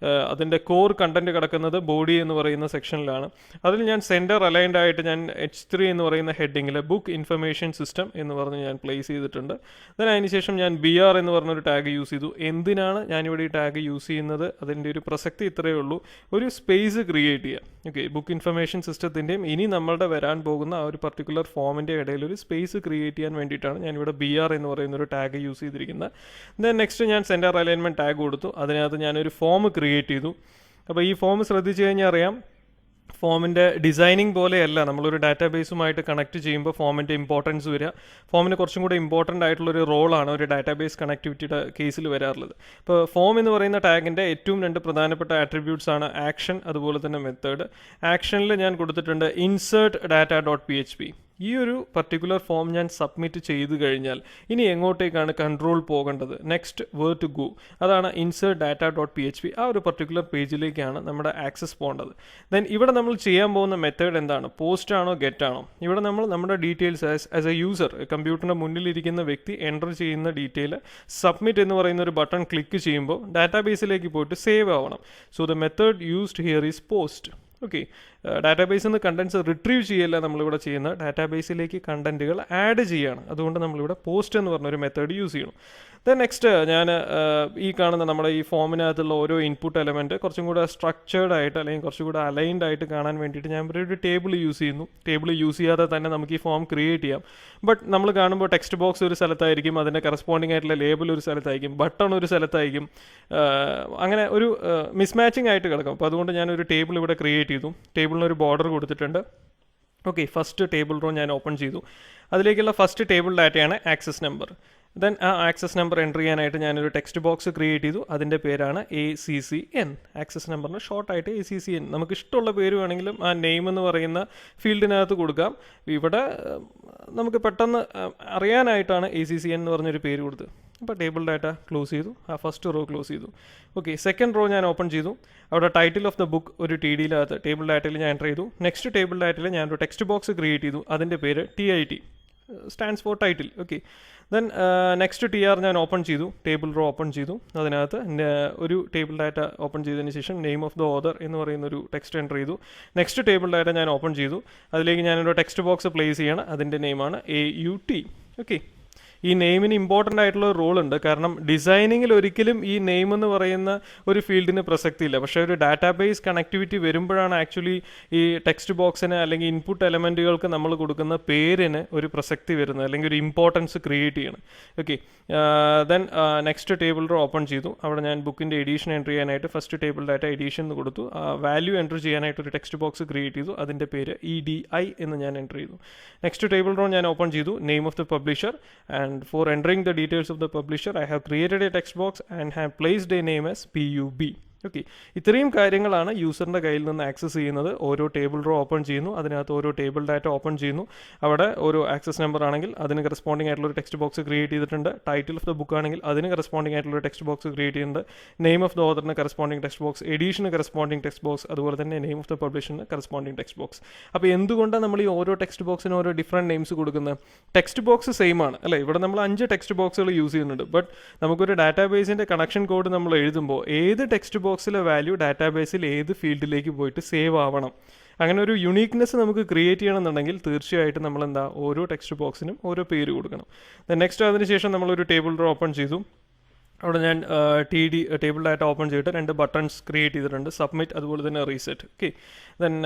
അതിൻ്റെ കോർ കണ്ടന്റ് കിടക്കുന്നത് ബോഡി എന്ന് പറയുന്ന സെക്ഷനിലാണ്. അതിൽ ഞാൻ സെൻറ്റർ അലൈൻഡ് ആയിട്ട് ഞാൻ H3 എന്ന് പറയുന്ന ഹെഡിങ്ങിൽ ബുക്ക് ഇൻഫർമേഷൻ സിസ്റ്റം എന്ന് പറഞ്ഞ് ഞാൻ പ്ലേസ് ചെയ്തിട്ടുണ്ട്. അതിനുശേഷം ഞാൻ BR എന്ന് പറഞ്ഞൊരു ടാഗ് യൂസ് ചെയ്തു. എന്തിനാണ് ഞാനിവിടെ ഈ ടാഗ് യൂസ് ചെയ്യുന്നത്? അതിൻ്റെ ഒരു പ്രസക്തി ഇത്രയേ ഉള്ളൂ, ഒരു സ്പേസ് ക്രിയേറ്റ് ചെയ്യുക. ഓക്കെ, ബുക്ക് ഇൻഫർമേഷൻ സിസ്റ്റത്തിൻ്റെയും ഇനി നമ്മളുടെ വരാൻ പോകുന്ന ആ ഒരു പർട്ടിക്കുലർ ഫോമിൻ്റെ ഇടയിൽ ഒരു സ്പേസ് ക്രിയേറ്റ് ചെയ്യാൻ വേണ്ടിയിട്ടാണ് ഞാനിവിടെ BR എന്ന് പറയുന്ന ഒരു ടാഗ് യൂസ് ചെയ്തിരിക്കുന്നത്. ദെൻ നെക്സ്റ്റ് ഞാൻ സെൻറ്റർ അലൈൻമെൻറ്റ് ടാഗ് കൊടുത്തു. അതിനകത്ത് ഞാനൊരു ഫോം ക്രിയേറ്റ് ചെയ്തു. അപ്പോൾ ഈ ഫോം ശ്രദ്ധിച്ചു കഴിഞ്ഞാൽ അറിയാം, ഫോമിൻ്റെ ഡിസൈനിങ് പോലെയല്ല നമ്മളൊരു ഡാറ്റാബേസുമായിട്ട് കണക്ട് ചെയ്യുമ്പോൾ ഫോമിൻ്റെ ഇമ്പോർട്ടൻസ് വരിക. ഫോമിന് കുറച്ചും കൂടെ ഇമ്പോർട്ടൻ്റ് ആയിട്ടുള്ളൊരു റോളാണ് ഒരു ഡാറ്റാബേസ് കണക്ടിവിറ്റിയുടെ കേസിൽ വരാറുള്ളത്. ഇപ്പോൾ ഫോം എന്ന് പറയുന്ന ടാഗിൻ്റെ ഏറ്റവും 2 പ്രധാനപ്പെട്ട ആട്രിബ്യൂട്ട്സ് ആണ് ആക്ഷൻ, അതുപോലെ തന്നെ മെത്തേഡ്. ആക്ഷനിൽ ഞാൻ കൊടുത്തിട്ടുണ്ട് ഇൻസേർട്ട് data.php. ഈ ഒരു പർട്ടിക്കുലർ ഫോം ഞാൻ സബ്മിറ്റ് ചെയ്ത് കഴിഞ്ഞാൽ ഇനി എങ്ങോട്ടേക്കാണ് കൺട്രോൾ പോകേണ്ടത്? നെക്സ്റ്റ് വേർ ടു ഗോ, അതാണ് ഇൻസേർട്ട് data.php. ആ ഒരു പർട്ടിക്കുലർ പേജിലേക്കാണ് നമ്മുടെ ആക്സസ് പോകേണ്ടത്. ദെൻ ഇവിടെ നമ്മൾ ചെയ്യാൻ പോകുന്ന മെത്തേഡ് എന്താണ്? പോസ്റ്റ് ആണോ ഗെറ്റ് ആണോ? ഇവിടെ നമ്മൾ നമ്മുടെ ഡീറ്റെയിൽസ് ആസ് എ യൂസർ, കമ്പ്യൂട്ടറിൻ്റെ മുന്നിലിരിക്കുന്ന വ്യക്തി എൻ്റർ ചെയ്യുന്ന ഡീറ്റെയിൽ സബ്മിറ്റ് എന്ന് പറയുന്ന ഒരു ബട്ടൺ ക്ലിക്ക് ചെയ്യുമ്പോൾ ഡാറ്റാബേസിലേക്ക് പോയിട്ട് സേവ് ആവണം. So the method used here is post. Okay, ഡാറ്റാബേസിൽ നിന്ന് കണ്ടൻസ് റിട്രീവ് ചെയ്യല്ല നമ്മളിവിടെ ചെയ്യുന്ന, ഡാറ്റാബേസിലേക്ക് കണ്ടൻറ്റുകൾ ആഡ് ചെയ്യുകയാണ്. അതുകൊണ്ട് നമ്മളിവിടെ പോസ്റ്റ് എന്ന് പറഞ്ഞൊരു മെത്തേഡ് യൂസ് ചെയ്യണം. ദെൻ നെക്സ്റ്റ് ഞാൻ ഈ കാണുന്ന നമ്മുടെ ഈ ഫോമിനകത്തുള്ള ഓരോ ഇൻപുട്ട് എലമെൻറ്റ് കുറച്ചും കൂടെ സ്ട്രക്ചേർഡ് ആയിട്ട് അല്ലെങ്കിൽ കുറച്ചും കൂടെ അലൈൻഡ് ആയിട്ട് കാണാൻ വേണ്ടിയിട്ട് ഞാൻ ഇവിടെ ഒരു ടേബിൾ യൂസ് ചെയ്യുന്നു. ടേബിൾ യൂസ് ചെയ്യാതെ തന്നെ നമുക്ക് ഈ ഫോം ക്രിയേറ്റ് ചെയ്യാം. ബട്ട് നമ്മൾ കാണുമ്പോൾ ടെക്സ്റ്റ് ബോക്സ് ഒരു സ്ഥലത്തായിരിക്കും, അതിൻ്റെ കറസ്പോണ്ടിങ് ആയിട്ടുള്ള ലേബൽ ഒരു സ്ഥലത്തായിരിക്കും, ബട്ടൺ ഒരു സ്ഥലത്തായിരിക്കും, അങ്ങനെ ഒരു മിസ്മാച്ചിങ് ആയിട്ട് കിടക്കും. അപ്പോൾ അതുകൊണ്ട് ഞാനൊരു ടേബിൾ ഇവിടെ ക്രിയേറ്റ് ചെയ്തു. ടേബിളിനൊരു ബോർഡർ കൊടുത്തിട്ടുണ്ട്. ഓക്കെ, ഫസ്റ്റ് ടേബിൾ റോ ഞാൻ ഓപ്പൺ ചെയ്തു. അതിലേക്കുള്ള ഫസ്റ്റ് ടേബിൾ ഡാറ്റയാണ് ആക്സസ് നമ്പർ. ദെൻ ആ ആക്സസ് നമ്പർ എൻ്റർ ചെയ്യാനായിട്ട് ഞാനൊരു ടെക്സ്റ്റ് ബോക്സ് ക്രിയേറ്റ് ചെയ്തു. അതിൻ്റെ പേരാണ് ACCN. ആക്സസ് നമ്പറിന് ഷോർട്ടായിട്ട് ACCN. നമുക്ക് ഇഷ്ടമുള്ള പേര് വേണമെങ്കിലും ആ നെയിം എന്ന് പറയുന്ന ഫീൽഡിനകത്ത് കൊടുക്കാം. ഇവിടെ നമുക്ക് പെട്ടെന്ന് അറിയാനായിട്ടാണ് ACCN എന്ന് പറഞ്ഞൊരു പേര് കൊടുത്തത്. അപ്പോൾ ടേബിൾ ഡാറ്റ ക്ലോസ് ചെയ്തു, ആ ഫസ്റ്റ് റോ ക്ലോസ് ചെയ്തു. ഓക്കെ, സെക്കൻഡ് റോ ഞാൻ ഓപ്പൺ ചെയ്തു. അവിടെ ടൈറ്റിൽ ഓഫ് ദ ബുക്ക് ഒരു TDയിലകത്ത് ടേബിൾ ഡാറ്റയിൽ ഞാൻ എൻ്റർ ചെയ്തു. നെക്സ്റ്റ് ടേബിൾ ഡാറ്റയിൽ ഞാനൊരു ടെക്സ്റ്റ് ബോക്സ് ക്രിയേറ്റ് ചെയ്തു. അതിൻ്റെ പേര് TIT, stands for title. Okay, then next TR ഞാൻ ഓപ്പൺ ചെയ്തു, ടേബിൾ റോ ഓപ്പൺ ചെയ്തു. അതിനകത്ത് ഒരു ടേബിൾ ഡാറ്റ ഓപ്പൺ ചെയ്തതിന് ശേഷം നെയിം ഓഫ് ദ ഓതർ എന്ന് പറയുന്ന ഒരു ടെക്സ്റ്റ് എൻ്റർ ചെയ്തു. നെക്സ്റ്റ് ടേബിൾ ഡാറ്റ ഞാൻ ഓപ്പൺ ചെയ്തു. അതിലേക്ക് ഞാനൊരു ടെക്സ്റ്റ് ബോക്സ് പ്ലേസ് ചെയ്യണം. അതിൻ്റെ നെയിമാണ് AUT. ഓക്കെ, ഈ നെയിമിന് ഇമ്പോർട്ടൻ്റ് ആയിട്ടുള്ള ഒരു റോൾ ഉണ്ട്. കാരണം ഡിസൈനിങ്ങിൽ ഒരിക്കലും ഈ നെയിം എന്ന് പറയുന്ന ഒരു ഫീൽഡിന് പ്രസക്തിയില്ല. പക്ഷേ ഒരു ഡാറ്റാബേസ് കണക്ടിവിറ്റി വരുമ്പോഴാണ് ആക്ച്വലി ഈ ടെക്സ്റ്റ് ബോക്സിന് അല്ലെങ്കിൽ ഇൻപുട്ട് എലമെൻറ്റുകൾക്ക് നമ്മൾ കൊടുക്കുന്ന പേരിന് ഒരു പ്രസക്തി വരുന്നത്, അല്ലെങ്കിൽ ഒരു ഇമ്പോർട്ടൻസ് ക്രിയേറ്റ് ചെയ്യണം. Okay, then next table row open ചെയ്തു. അവിടെ ഞാൻ ബുക്കിൻ്റെ എഡീഷൻ എൻ്റർ ചെയ്യാനായിട്ട് ഫസ്റ്റ് ടേബിൾ ഡാറ്റ എഡീഷൻ എന്ന് കൊടുത്തു. വാല്യൂ എൻ്റർ ചെയ്യാനായിട്ട് ഒരു ടെക്സ്റ്റ് ബോക്സ് ക്രിയേറ്റ് ചെയ്തു. അതിൻ്റെ പേര് EDI എന്ന് ഞാൻ എൻ്റർ ചെയ്തു. നെക്സ്റ്റ് ടേബിൾ റോ ഞാൻ ഓപ്പൺ ചെയ്തു. Name of the publisher, and for entering the details of the publisher I have created a text box and have placed a name as PUB. Okay, ഇത്രയും കാര്യങ്ങളാണ് യൂസറിൻ്റെ കയ്യിൽ നിന്ന് access ചെയ്യുന്നത്. ഓരോ table row open ചെയ്യുന്നു, അതിനകത്ത് ഓരോ ടേബിൾ ഡാറ്റ ഓപ്പൺ ചെയ്യുന്നു. അവിടെ ഓരോ ആക്സസ് നമ്പർ ആണെങ്കിൽ അതിന് കറസ്പോണ്ടിങ് ആയിട്ടുള്ള ഒരു ടെക്സ്റ്റ് ബോക്സ് ക്രിയേറ്റ് ചെയ്തിട്ടുണ്ട്. ടൈറ്റിൽ ഓഫ് ദ ബുക്ക് ആണെങ്കിൽ അതിന് കറസ്പോണ്ടിങ് ആയിട്ടുള്ള ഒരു ടെക്സ്റ്റ് ബോക്സ് ക്രിയേറ്റ് ചെയ്യുന്നുണ്ട്. നെയിം ഓഫ് ദ ഓതറിന് കറസ്പോണ്ടിങ് ടെക്സ്റ്റ് ബോക്സ്, എഡീഷന് കറസ്പോണ്ടിങ് ടെക്സ്റ്റ് ബോക്സ്, അതുപോലെ തന്നെ നെയിം ഓഫ് ദ പബ്ലിഷറിന് കറസ്പോണ്ടിങ് ടെക്സ്റ്റ് ബോക്സ്. അപ്പോൾ എന്തുകൊണ്ടാണ് നമ്മൾ ഈ ഓരോ ടെക്സ്റ്റ് ബോക്സിനും ഓരോ ഡിഫറെൻറ്റ് നെയിംസ് കൊടുക്കുന്നത്? ടെക്സ്റ്റ് ബോക്സ് സെയിം ആണ് അല്ലേ? ഇവിടെ നമ്മൾ 5 ടെക്സ്റ്റ് ബോക്സുകൾ യൂസ് ചെയ്യുന്നുണ്ട്. ബട്ട് നമുക്കൊരു ഡാറ്റാബേസിൻ്റെ കണക്ഷൻ കോഡ് നമ്മൾ എഴുതുമ്പോൾ ഏത് ടെക്സ്റ്റ് ബോക്സിലെ വാല്യൂ ഡാറ്റാബേസിൽ ഏത് ഫീൽഡിലേക്ക് പോയിട്ട് സേവ് ആവണം, അങ്ങനെ ഒരു യുണീക്നെസ് നമുക്ക് ക്രിയേറ്റ് ചെയ്യണമെന്നുണ്ടെങ്കിൽ തീർച്ചയായിട്ടും നമ്മൾ ഓരോ ടെക്സ്റ്റ് ബോക്സിനും ഓരോ പേര് കൊടുക്കണം. നെക്സ്റ്റ് അതിനുശേഷം നമ്മളൊരു ടേബിൾ റോ ഓപ്പൺ ചെയ്തു. അവിടെ ഞാൻ ടേബിൾ ഡാറ്റ ഓപ്പൺ ചെയ്തിട്ട് 2 ബട്ടൺസ് ക്രിയേറ്റ് ചെയ്തിട്ടുണ്ട്, സബ്മിറ്റ് അതുപോലെ തന്നെ reset. Okay, then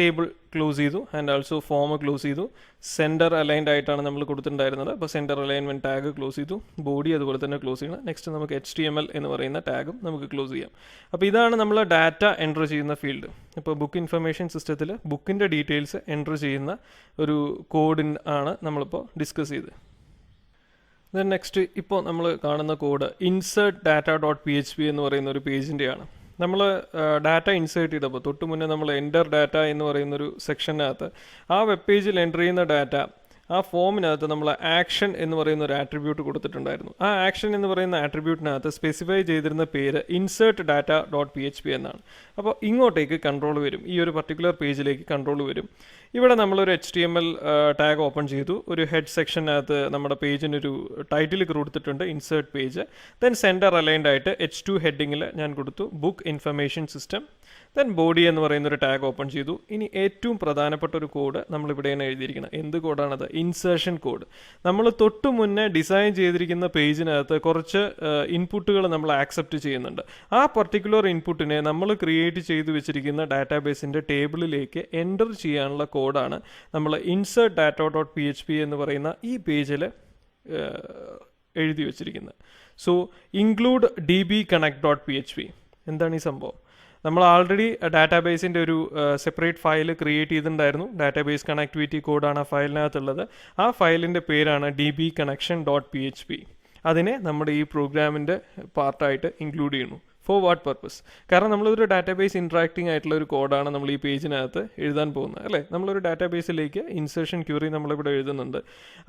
table close ചെയ്തു ആൻഡ് ഓൾസോ ഫോം ക്ലോസ് ചെയ്തു. സെൻറ്റർ അലൈൻഡ് ആയിട്ടാണ് നമ്മൾ കൊടുത്തിട്ടുണ്ടായിരുന്നത്. അപ്പോൾ സെൻറ്റർ അലൈൻമെൻറ്റ് ടാഗ് ക്ലോസ് ചെയ്തു. ബോഡി അതുപോലെ തന്നെ ക്ലോസ് ചെയ്യണം. നെക്സ്റ്റ് നമുക്ക് HTML എന്ന് പറയുന്ന ടാഗും നമുക്ക് ക്ലോസ് ചെയ്യാം. അപ്പോൾ ഇതാണ് നമ്മൾ ഡാറ്റ എൻ്റർ ചെയ്യുന്ന ഫീൽഡ്. ഇപ്പോൾ ബുക്ക് ഇൻഫർമേഷൻ സിസ്റ്റത്തിൽ ബുക്കിൻ്റെ ഡീറ്റെയിൽസ് എൻ്റർ ചെയ്യുന്ന ഒരു കോഡിൻ ആണ് നമ്മളിപ്പോൾ ഡിസ്കസ് ചെയ്ത്. ദെൻ നെക്സ്റ്റ് ഇപ്പോൾ നമ്മൾ കാണുന്ന കോഡ് insert data.php എന്ന് പറയുന്ന ഒരു പേജിൻ്റെയാണ്. നമ്മൾ ഡാറ്റ ഇൻസേർട്ട് ചെയ്തപ്പോൾ തൊട്ട് മുന്നേ നമ്മൾ എൻ്റർ ഡാറ്റ എന്ന് പറയുന്നൊരു സെക്ഷനകത്ത് ആ വെബ് പേജിൽ എൻ്റർ ചെയ്യുന്ന ഡാറ്റ ആ ഫോമിനകത്ത് നമ്മൾ ആക്ഷൻ എന്ന് പറയുന്ന ഒരു ആട്രിബ്യൂട്ട് കൊടുത്തിട്ടുണ്ടായിരുന്നു. ആ ആക്ഷൻ എന്ന് പറയുന്ന ആട്രിബ്യൂട്ടിനകത്ത് സ്പെസിഫൈ ചെയ്തിരുന്ന പേര് insert.data.php എന്നാണ്. അപ്പോൾ ഇങ്ങോട്ടേക്ക് കൺട്രോൾ വരും, ഈ ഒരു പർട്ടിക്കുലർ പേജിലേക്ക് കൺട്രോൾ വരും. ഇവിടെ നമ്മളൊരു HTML ടാഗ് ഓപ്പൺ ചെയ്തു. ഒരു ഹെഡ് സെക്ഷനകത്ത് നമ്മുടെ പേജിനൊരു ടൈറ്റിൽ കൊടുത്തിട്ടുണ്ട്, insert page. Then centre aligned ആയിട്ട് H2 ഹെഡിങ്ങിൽ ഞാൻ കൊടുത്തു book information system. Then body എന്ന് പറയുന്നൊരു ടാഗ് ഓപ്പൺ ചെയ്തു. ഇനി ഏറ്റവും പ്രധാനപ്പെട്ട ഒരു കോഡ് നമ്മളിവിടെയാണ് എഴുതിയിരിക്കുന്നത്. എന്ത് കോഡാണത്? Insertion code. നമ്മൾ തൊട്ട് മുന്നേ ഡിസൈൻ ചെയ്തിരിക്കുന്ന പേജിനകത്ത് കുറച്ച് ഇൻപുട്ടുകൾ നമ്മൾ ആക്സെപ്റ്റ് ചെയ്യുന്നുണ്ട്. ആ പർട്ടിക്കുലർ ഇൻപുട്ടിനെ നമ്മൾ ക്രിയേറ്റ് ചെയ്ത് വെച്ചിരിക്കുന്ന ഡാറ്റാബേസിൻ്റെ ടേബിളിലേക്ക് എൻ്റർ ചെയ്യാനുള്ള കോഡാണ് നമ്മൾ insert.data.php എന്ന് പറയുന്ന ഈ പേജിൽ എഴുതി വെച്ചിരിക്കുന്നത്. So include dbconnect.php. എന്താണ് ഈ സംഭവം? നമ്മൾ ആൾറെഡി ഡാറ്റാബേസിൻ്റെ ഒരു സെപ്പറേറ്റ് ഫയൽ ക്രിയേറ്റ് ചെയ്തിട്ടുണ്ടായിരുന്നു. ഡാറ്റാബേസ് കണക്ടിവിറ്റി കോഡാണ് ആ ഫയലിനകത്തുള്ളത്. ആ ഫയലിൻ്റെ പേരാണ് dbconnection.php. അതിനെ നമ്മുടെ ഈ പ്രോഗ്രാമിൻ്റെ പാർട്ടായിട്ട് ഇൻക്ലൂഡ് ചെയ്യുന്നു. For what purpose? കാരണം നമ്മളൊരു ഡാറ്റാബേസ് ഇൻട്രാക്റ്റിംഗ് ആയിട്ടുള്ള ഒരു കോഡാണ് നമ്മൾ ഈ പേജിനകത്ത് എഴുതാൻ പോകുന്നത് അല്ലേ? നമ്മളൊരു ഡാറ്റാബേസിലേക്ക് ഇൻസേർഷൻ ക്യൂറി നമ്മളിവിടെ എഴുതുന്നുണ്ട്.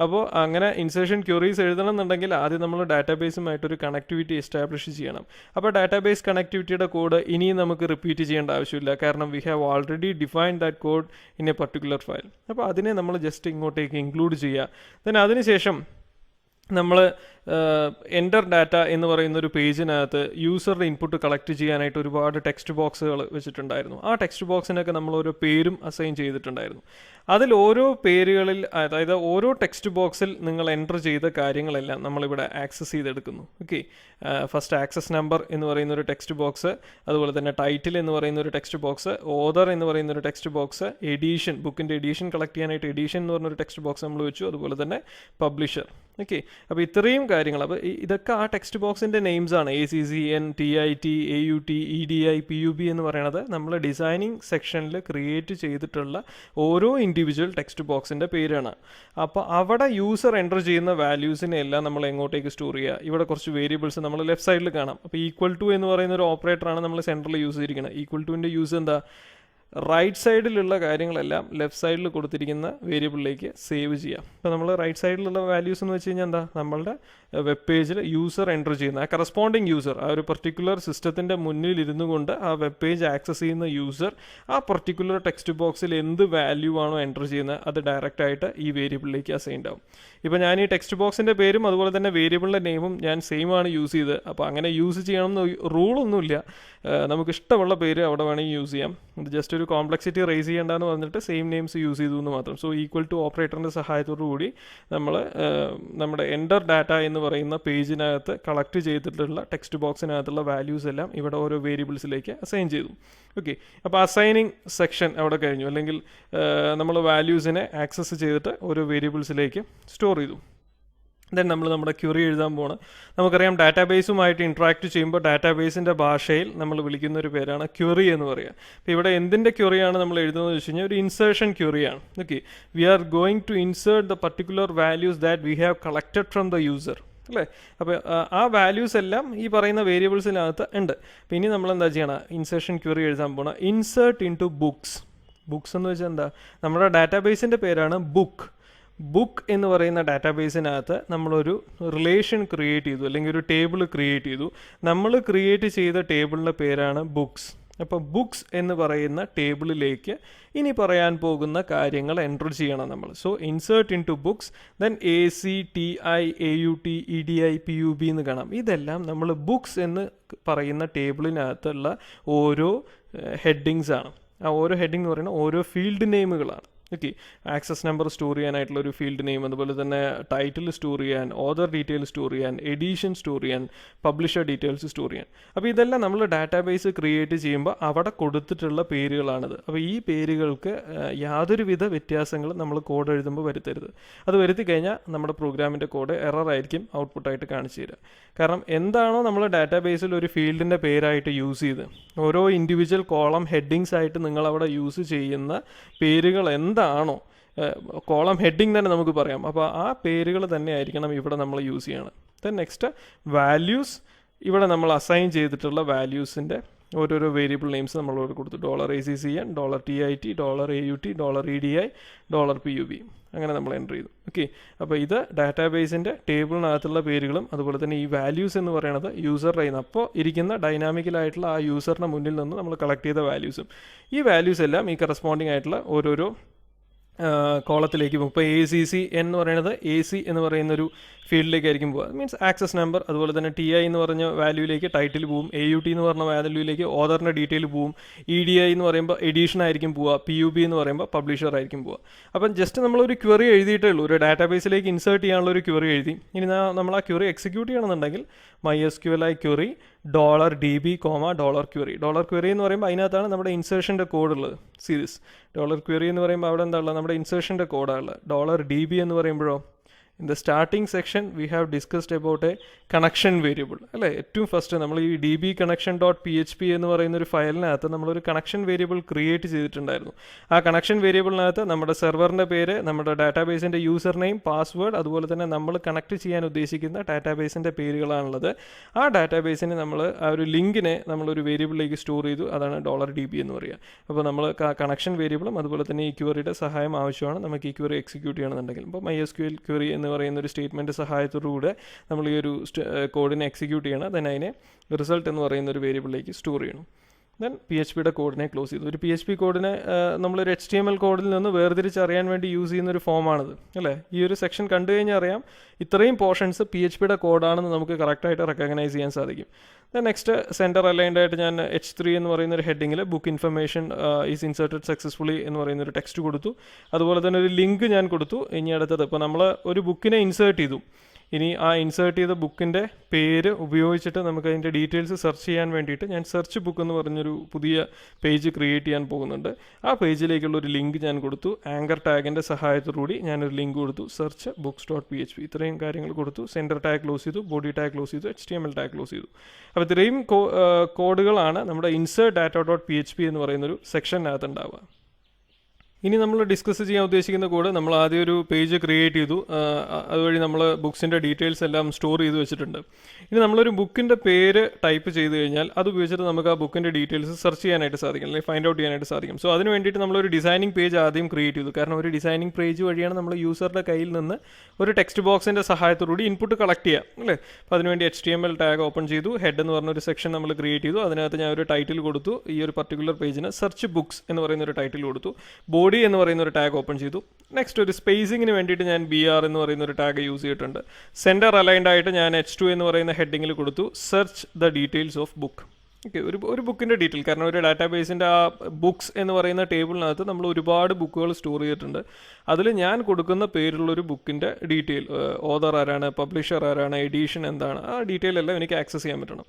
അപ്പോൾ അങ്ങനെ ഇൻസേർഷൻ ക്യൂറീസ് എഴുതണം എന്നുണ്ടെങ്കിൽ ആദ്യം നമ്മൾ ഡാറ്റാബേസുമായിട്ടൊരു കണക്ടിവിറ്റി എസ്റ്റാബ്ലിഷ് ചെയ്യണം. അപ്പോൾ ഡാറ്റാബേസ് കണക്ടിവിറ്റിയുടെ കോഡ് ഇനിയും നമുക്ക് റിപ്പീറ്റ് ചെയ്യേണ്ട ആവശ്യമില്ല. കാരണം we have already defined that code in A particular file. അപ്പോൾ അതിനെ നമ്മൾ ജസ്റ്റ് ഇങ്ങോട്ടേക്ക് ഇൻക്ലൂഡ് ചെയ്യുക. ദെൻ അതിനുശേഷം നമ്മൾ എൻ്റർ ഡാറ്റ എന്ന് പറയുന്ന ഒരു പേജിനകത്ത് യൂസറുടെ ഇൻപുട്ട് കളക്ട് ചെയ്യാനായിട്ട് ഒരുപാട് ടെക്സ്റ്റ് ബോക്സുകൾ വെച്ചിട്ടുണ്ടായിരുന്നു. ആ ടെക്സ്റ്റ് ബോക്സിനൊക്കെ നമ്മൾ ഓരോ പേരും അസൈൻ ചെയ്തിട്ടുണ്ടായിരുന്നു. അതിൽ ഓരോ പേരുകളിൽ, അതായത് ഓരോ ടെക്സ്റ്റ് ബോക്സിൽ നിങ്ങൾ എൻ്റർ ചെയ്ത കാര്യങ്ങളെല്ലാം നമ്മളിവിടെ ആക്സസ് ചെയ്തെടുക്കുന്നു. ഓക്കെ, ഫസ്റ്റ് ആക്സസ് നമ്പർ എന്ന് പറയുന്ന ഒരു ടെക്സ്റ്റ് ബോക്സ്, അതുപോലെ തന്നെ ടൈറ്റിൽ എന്ന് പറയുന്ന ഒരു ടെക്സ്റ്റ് ബോക്സ്, ഓതർ എന്ന് പറയുന്ന ഒരു ടെക്സ്റ്റ് ബോക്സ്, എഡീഷൻ, ബുക്കിൻ്റെ എഡീഷൻ കളക്ട് ചെയ്യാനായിട്ട് എഡീഷൻ എന്ന് പറഞ്ഞൊരു ടെക്സ്റ്റ് ബോക്സ് നമ്മൾ വെച്ചു, അതുപോലെ തന്നെ പബ്ലിഷർ. ഓക്കെ, അപ്പോൾ ഇത്രയും കാര്യങ്ങൾ, അപ്പോൾ ഇതൊക്കെ ആ ടെക്സ്റ്റ് ബോക്സിൻ്റെ നെയിംസ് ആണ്. ACCN, TIT, AUT, EDI, PUB എന്ന് പറയുന്നത് നമ്മൾ ഡിസൈനിങ് സെക്ഷനിൽ ക്രിയേറ്റ് ചെയ്തിട്ടുള്ള ഓരോ ഇൻഡിവിജ്വൽ ടെക്സ്റ്റ് ബോക്സിൻ്റെ പേരാണ്. അപ്പോൾ അവിടെ യൂസർ എൻ്റർ ചെയ്യുന്ന വാല്യൂസിനെ എല്ലാം നമ്മൾ എങ്ങോട്ടേക്ക് സ്റ്റോർ ചെയ്യുക? ഇവിടെ കുറച്ച് വേരിയബിൾസ് നമ്മൾ ലെഫ്റ്റ് സൈഡിൽ കാണാം. അപ്പോൾ ഈക്വൽ ടു എന്ന് പറയുന്ന ഒരു ഓപ്പറേറ്ററാണ് നമ്മൾ സെൻറ്ററിൽ യൂസ് ചെയ്തിരിക്കുന്നത്. ഈക്വൽ ടുവിൻ്റെ യൂസ് എന്താ? റൈറ്റ് സൈഡിലുള്ള കാര്യങ്ങളെല്ലാം ലെഫ്റ്റ് സൈഡിൽ കൊടുത്തിരിക്കുന്ന വേരിയബിളിലേക്ക് സേവ് ചെയ്യാം. അപ്പോൾ നമ്മൾ റൈറ്റ് സൈഡിലുള്ള വാല്യൂസ് എന്ന് വെച്ച് കഴിഞ്ഞാൽ എന്താ? നമ്മളുടെ വെബ് പേജിൽ യൂസർ എൻ്റർ ചെയ്യുന്ന ആ കറസ്പോണ്ടിങ് യൂസർ, ആ ഒരു പർട്ടിക്കുലർ സിസ്റ്റത്തിൻ്റെ മുന്നിൽ ഇരുന്നു കൊണ്ട് ആ വെബ് പേജ് ആക്സസ് ചെയ്യുന്ന യൂസർ ആ പർട്ടിക്കുലർ ടെക്സ്റ്റ് ബോക്സിൽ എന്ത് വാല്യൂ ആണോ എൻ്റർ ചെയ്യുന്നത് അത് ഡയറക്റ്റായിട്ട് ഈ വേരിയബിളിലേക്ക് അസൈൻഡ് ആവും. ഇപ്പോൾ ഞാൻ ഈ ടെക്സ്റ്റ് ബോക്സിൻ്റെ പേരും അതുപോലെ തന്നെ വേരിയബിളിൻ്റെ നെയിമും ഞാൻ സെയിം ആണ് യൂസ് ചെയ്തത്. അപ്പോൾ അങ്ങനെ യൂസ് ചെയ്യണമെന്ന് റൂളൊന്നുമില്ല. നമുക്ക് ഇഷ്ടമുള്ള പേര് അവിടെ വേണമെങ്കിൽ യൂസ് ചെയ്യാം. ഇത് ജസ്റ്റ് ഒരു കോംപ്ലക്സിറ്റി റേസ് ചെയ്യേണ്ടെന്ന് പറഞ്ഞിട്ട് സെയിം നെയിംസ് യൂസ് ചെയ്തു എന്ന് മാത്രം. സോ ഈക്വൽ ടു ഓപ്പറേറ്ററിൻ്റെ സഹായത്തോടു കൂടി നമ്മൾ നമ്മുടെ എൻ്റർ ഡാറ്റ എന്ന് പറയുന്ന പേജിനകത്ത് കളക്ട് ചെയ്തിട്ടുള്ള ടെക്സ്റ്റ് ബോക്സിനകത്തുള്ള വാല്യൂസ് എല്ലാം ഇവിടെ ഓരോ വേരിയബിൾസിലേക്ക് അസൈൻ ചെയ്തു. ഓക്കെ, അപ്പോൾ അസൈനിങ് സെക്ഷൻ അവിടെ കഴിഞ്ഞു, അല്ലെങ്കിൽ നമ്മൾ വാല്യൂസിനെ ആക്സസ് ചെയ്തിട്ട് ഓരോ വേരിയബിൾസിലേക്ക് സ്റ്റോർ ചെയ്തു. ദെൻ നമ്മൾ നമ്മുടെ ക്വറി എഴുതാൻ പോകണം. നമുക്കറിയാം ഡാറ്റാബേസുമായിട്ട് ഇൻട്രാക്ട് ചെയ്യുമ്പോൾ ഡാറ്റാബേസിൻ്റെ ഭാഷയിൽ നമ്മൾ വിളിക്കുന്ന ഒരു പേരാണ് ക്വറി എന്ന് പറയുക. അപ്പോൾ ഇവിടെ എന്തിൻ്റെ ക്വറിയാണ് നമ്മൾ എഴുതുന്നത് വെച്ച് കഴിഞ്ഞാൽ ഒരു ഇൻസേർഷൻ ക്വറിയാണ്. Okay, we are going to insert the particular values that we have collected from the user, അല്ലേ? അപ്പോൾ ആ വാല്യൂസ് എല്ലാം ഈ പറയുന്ന വേരിയബിൾസിനകത്ത് ഉണ്ട്. അപ്പോൾ ഇനി നമ്മൾ എന്താ ചെയ്യണം? ഇൻസേർഷൻ ക്വറി എഴുതാൻ പോകണം. Insert into books. Books എന്ന് വെച്ചാൽ എന്താ? നമ്മുടെ ഡാറ്റാബേസിൻ്റെ പേരാണ് ബുക്ക്. ബുക്ക് എന്ന് പറയുന്ന ഡാറ്റാബേസിനകത്ത് നമ്മളൊരു റിലേഷൻ ക്രിയേറ്റ് ചെയ്തു, അല്ലെങ്കിൽ ഒരു ടേബിൾ ക്രിയേറ്റ് ചെയ്തു. നമ്മൾ ക്രിയേറ്റ് ചെയ്ത ടേബിളിൻ്റെ പേരാണ് ബുക്സ്. അപ്പോൾ ബുക്സ് എന്ന് പറയുന്ന ടേബിളിലേക്ക് ഇനി പറയാൻ പോകുന്ന കാര്യങ്ങൾ എൻ്റർ ചെയ്യണം നമ്മൾ. So insert into books, then ACTI, AUT, EDI, PUB എന്ന് കാണാം. ഇതെല്ലാം നമ്മൾ ബുക്സ് എന്ന് പറയുന്ന ടേബിളിനകത്തുള്ള ഓരോ ഹെഡിങ്സ് ആണ്. ആ ഓരോ ഹെഡിങ് എന്ന് പറയുന്ന ഓരോ ഫീൽഡ് നെയിമുകളാണ്. ഓക്കെ, ആക്സസ് നമ്പർ സ്റ്റോർ ചെയ്യാനായിട്ടുള്ള ഒരു ഫീൽഡ് നെയിം, അതുപോലെ തന്നെ ടൈറ്റിൽ സ്റ്റോർ ചെയ്യാൻ, ഓതർ ഡീറ്റെയിൽ സ്റ്റോർ ചെയ്യാൻ, എഡീഷൻ സ്റ്റോർ ചെയ്യാൻ, പബ്ലിഷർ ഡീറ്റെയിൽസ് സ്റ്റോർ ചെയ്യാൻ. അപ്പോൾ ഇതെല്ലാം നമ്മൾ ഡാറ്റാബേസ് ക്രിയേറ്റ് ചെയ്യുമ്പോൾ അവിടെ കൊടുത്തിട്ടുള്ള പേരുകളാണിത്. അപ്പോൾ ഈ പേരുകൾക്ക് യാതൊരുവിധ വ്യത്യാസങ്ങളും നമ്മൾ കോഡ് എഴുതുമ്പോൾ വരുത്തരുത്. അത് വരുത്തി കഴിഞ്ഞാൽ നമ്മുടെ പ്രോഗ്രാമിൻ്റെ കോഡ് എറർ ആയിരിക്കും ഔട്ട്പുട്ടായിട്ട് കാണിച്ചു തരിക. കാരണം എന്താണോ നമ്മൾ ഡാറ്റാബേസിൽ ഒരു ഫീൽഡിൻ്റെ പേരായിട്ട് യൂസ് ചെയ്ത് ഓരോ ഇൻഡിവിജ്വൽ കോളം ഹെഡിങ്സ് ആയിട്ട് നിങ്ങളവിടെ യൂസ് ചെയ്യുന്ന പേരുകൾ എന്താണോ, കോളം ഹെഡിങ് തന്നെ നമുക്ക് പറയാം. അപ്പോൾ ആ പേരുകൾ തന്നെ ആയിരിക്കണം ഇവിടെ നമ്മൾ യൂസ് ചെയ്യണം. Then next values. ഇവിടെ നമ്മൾ അസൈൻ ചെയ്തിട്ടുള്ള വാല്യൂസിൻ്റെ ഓരോരോ വേരിയബിൾ നെയിംസ് നമ്മളോട് കൊടുത്തു. $ACCN, $TIT, $AUT, $EDI, $PUB അങ്ങനെ നമ്മൾ എൻ്റർ ചെയ്തു. ഓക്കെ, അപ്പോൾ ഇത് ഡാറ്റാബേസിൻ്റെ ടേബിളിനകത്തുള്ള പേരുകളും അതുപോലെ തന്നെ ഈ വാല്യൂസ് എന്ന് പറയുന്നത് യൂസറുടെ കയ്യിൽ നിന്ന് അപ്പോൾ ഇരിക്കുന്ന ഡൈനാമിക്കലായിട്ടുള്ള ആ യൂസറിൻ്റെ മുന്നിൽ നിന്ന് നമ്മൾ കളക്ട് ചെയ്ത വാല്യൂസും. ഈ വാല്യൂസ് എല്ലാം ഈ കറസ്പോണ്ടിങ് ആയിട്ടുള്ള ഓരോരോ കോളത്തിലേക്ക് പോകും. ഇപ്പോൾ ACCN എന്ന് പറയുന്നത് AC എന്ന് പറയുന്നൊരു ഫീൽഡിലേക്കായിരിക്കും പോകുക. Means access number. അതുപോലെ തന്നെ TI എന്ന് പറഞ്ഞ വാല്യൂയിലേക്ക് ടൈറ്റിൽ പോവും. AUT എന്ന് പറഞ്ഞ വാല്യൂയിലേക്ക് ഓതറിൻ്റെ ഡീറ്റെയിൽ പോവും. EDI എന്ന് പറയുമ്പോൾ എഡീഷൻ ആയിരിക്കും പോവുക. PUB എന്ന് പറയുമ്പോൾ പബ്ലിഷർ ആയിരിക്കും പോവുക. അപ്പം ജസ്റ്റ് നമ്മളൊരു ക്വറി എഴുതിയിട്ടേ ഉള്ളൂ. ഒരു ഡാറ്റാബേസിലേക്ക് ഇൻസേർട്ട് ചെയ്യാനുള്ള ഒരു ക്വറി എഴുതി. ഇനി നമ്മൾ ആ ക്വറി എക്സിക്യൂട്ട് ചെയ്യണമെന്നുണ്ടെങ്കിൽ MySQLi query $DB, $query. $query എന്ന് പറയുമ്പോൾ അതിനകത്താണ് നമ്മുടെ ഇൻസേർഷൻ്റെ കോഡ് ഉള്ളത്. സീരീസ് $query എന്ന് പറയുമ്പോൾ അവിടെ എന്താ ഉള്ളത്? നമ്മുടെ ഇൻസേർഷൻ്റെ കോഡാണ് ഉള്ളത്. $DB എന്ന് പറയുമ്പോഴോ in the starting section we have discussed about a connection variable, അല്ലേ? ഏറ്റവും ഫസ്റ്റ് നമ്മൾ ഈ dbconnection.php എന്ന് പറയുന്ന ഒരു ഫയലിനകത്ത് നമ്മളൊരു കണക്ഷൻ വേരിയബിൾ ക്രിയേറ്റ് ചെയ്തിട്ടുണ്ടായിരുന്നു. ആ കണക്ഷൻ വേരിയബിളിനകത്ത് നമ്മുടെ സെർവറിൻ്റെ പേര്, നമ്മുടെ ഡാറ്റാബേസിൻ്റെ യൂസർ നെയിം, പാസ്വേഡ്, അതുപോലെ തന്നെ നമ്മൾ കണക്ട് ചെയ്യാൻ ഉദ്ദേശിക്കുന്ന ഡാറ്റാബേസിൻ്റെ പേരുകളാണുള്ളത്. ആ ഡാറ്റാബേസിന് നമ്മൾ ആ ഒരു ലിങ്കിനെ നമ്മളൊരു വേരിയബിളിലേക്ക് സ്റ്റോർ ചെയ്തു. അതാണ് $DB എന്ന് പറയുക. അപ്പോൾ നമ്മൾ കണക്ഷൻ വേരിയബിളും അതുപോലെ തന്നെ ഈ ക്വറിയുടെ സഹായം ആവശ്യമാണ് നമുക്ക് ഈ ക്വറി എക്സിക്യൂട്ട് ചെയ്യണമെന്നുണ്ടെങ്കിൽ. അപ്പോൾ MySQL ക്വറി എന്ന് പറയുന്ന ഒരു സ്റ്റേറ്റ്മെൻറ്റ് സഹായത്തോടുകൂടെ നമ്മൾ ഈ ഒരു കോഡിനെ എക്സിക്യൂട്ട് ചെയ്യണം. ദെൻ അതിനെ റിസൾട്ട് എന്ന് പറയുന്ന ഒരു വേരിയബിളിലേക്ക് സ്റ്റോർ ചെയ്യണം. ദെൻ PHP കോഡിനെ ക്ലോസ് ചെയ്തു. ഒരു PHP കോഡിനെ നമ്മളൊരു HTML കോഡിൽ നിന്ന് വേർതിരിച്ചറിയാൻ വേണ്ടി യൂസ് ചെയ്യുന്ന ഒരു ഫോമാണിത് അല്ലേ. ഈ ഒരു സെക്ഷൻ കണ്ടു കഴിഞ്ഞാൽ അറിയാം ഇത്രയും പോർഷൻസ് PHP കോഡാണെന്ന് നമുക്ക് കറക്റ്റായിട്ട് റെക്കഗ്നൈസ് ചെയ്യാൻ സാധിക്കും. ദെൻ നെക്സ്റ്റ് സെൻറ്റർ അലൈൻഡ് ആയിട്ട് ഞാൻ H3 എന്ന് പറയുന്ന ഒരു ഹെഡിങ്ങിൽ book information is inserted successfully എന്ന് പറയുന്ന ഒരു ടെക്സ്റ്റ് കൊടുത്തു. അതുപോലെ തന്നെ ഒരു ലിങ്ക് ഞാൻ കൊടുത്തു. ഇനി അടുത്തത് ഇപ്പോൾ നമ്മൾ ഒരു ബുക്കിനെ ഇൻസേർട്ട് ചെയ്തു. ഇനി ആ ഇൻസേർട്ട് ചെയ്ത ബുക്കിൻ്റെ പേര് ഉപയോഗിച്ചിട്ട് നമുക്ക് അതിൻ്റെ ഡീറ്റെയിൽസ് സെർച്ച് ചെയ്യാൻ വേണ്ടിയിട്ട് ഞാൻ സെർച്ച് ബുക്ക് എന്ന് പറഞ്ഞൊരു പുതിയ പേജ് ക്രിയേറ്റ് ചെയ്യാൻ പോകുന്നുണ്ട്. ആ പേജിലേക്കുള്ള ഒരു ലിങ്ക് ഞാൻ കൊടുത്തു. ആങ്കർ ടാഗിൻ്റെ സഹായത്തോടുകൂടി ഞാനൊരു ലിങ്ക് കൊടുത്തു, സെർച്ച് books.php. ഇത്രയും കാര്യങ്ങൾ കൊടുത്തു. സെൻറ്റർ ടാഗ് ക്ലോസ് ചെയ്തു, ബോഡി ടാഗ് ക്ലോസ് ചെയ്തു, HTML ടാഗ് ക്ലോസ് ചെയ്തു. അപ്പോൾ ഇത്രയും കോഡുകളാണ് നമ്മുടെ ഇൻസേർട്ട് data.php എന്ന് പറയുന്നൊരു സെക്ഷനകത്ത് ഉണ്ടാവുക. ഇനി നമ്മൾ ഡിസ്കസ് ചെയ്യാൻ ഉദ്ദേശിക്കുന്ന കോഡ് നമ്മൾ ആദ്യം ഒരു പേജ് ക്രിയേറ്റ് ചെയ്തു. അതുവഴി നമ്മൾ ബുക്സിൻ്റെ ഡീറ്റെയിൽസ് എല്ലാം സ്റ്റോർ ചെയ്ത് വെച്ചിട്ടുണ്ട്. ഇനി നമ്മളൊരു ബുക്കിൻ്റെ പേര് ടൈപ്പ് ചെയ്ത് കഴിഞ്ഞാൽ അത് ഉപയോഗിച്ചിട്ട് നമുക്ക് ആ ബുക്കിൻ്റെ ഡീറ്റെയിൽസ് സെർച്ച് ചെയ്യാനായിട്ട് സാധിക്കും, അല്ലെങ്കിൽ ഫൈൻഡ് ഔട്ട് ചെയ്യാനായിട്ട് സാധിക്കും. സോ അതിന് വേണ്ടിയിട്ട് നമ്മളൊരു ഡിസൈനിങ് പേജ് ആദ്യം ക്രിയേറ്റ് ചെയ്തു. കാരണം ഒരു ഡിസൈനിങ് പേജ് വഴിയാണ് നമ്മൾ യൂസറുടെ കയ്യിൽ നിന്ന് ഒരു ടെക്സ്റ്റ് ബോക്സിൻ്റെ സഹായത്തോടുകൂടി ഇൻപുട്ട് കളക്ട് ചെയ്യാം അല്ലേ. അപ്പോൾ അതിനുവേണ്ടി HTML ടാഗ് ഓപ്പൺ ചെയ്തു. ഹെഡ് എന്ന് പറഞ്ഞൊരു സെക്ഷൻ നമ്മൾ ക്രിയേറ്റ് ചെയ്തു. അതിനകത്ത് ഞാൻ ഒരു ടൈറ്റിൽ കൊടുത്തു. ഈ ഒരു പർട്ടിക്കുലർ പേജിന് സെർച്ച് ബുക്സ് എന്ന് പറയുന്ന ഒരു ടൈറ്റിൽ കൊടുത്തു. ബോഡി എന്ന് പറയുന്ന ഒരു ടാഗ് ഓപ്പൺ ചെയ്തു. നെക്സ്റ്റ് ഒരു സ്പേസിങ്ങിന് വേണ്ടിയിട്ട് ഞാൻ BR എന്ന് പറയുന്ന ഒരു ടാഗ് യൂസ് ചെയ്തിട്ടുണ്ട്. സെൻറ്റർ അലൈൻഡ് ആയിട്ട് ഞാൻ H2 എന്ന് പറയുന്ന ഹെഡിങ്ങിൽ കൊടുത്തു search the details of book. Okay, ഒരു ബുക്കിൻ്റെ ഡീറ്റെയിൽ. കാരണം ഒരു ഡാറ്റാബേസിൻ്റെ ആ ബുക്സ് എന്ന് പറയുന്ന ടേബിളിനകത്ത് നമ്മൾ ഒരുപാട് ബുക്കുകൾ സ്റ്റോർ ചെയ്തിട്ടുണ്ട്. അതിൽ ഞാൻ കൊടുക്കുന്ന പേരുള്ളൊരു ബുക്കിൻ്റെ ഡീറ്റെയിൽ, ഓതർ ആരാണ്, പബ്ലിഷർ ആരാണ്, എഡീഷൻ എന്താണ്, ആ ഡീറ്റെയിൽ എല്ലാം എനിക്ക് ആക്സസ് ചെയ്യാൻ പറ്റണം.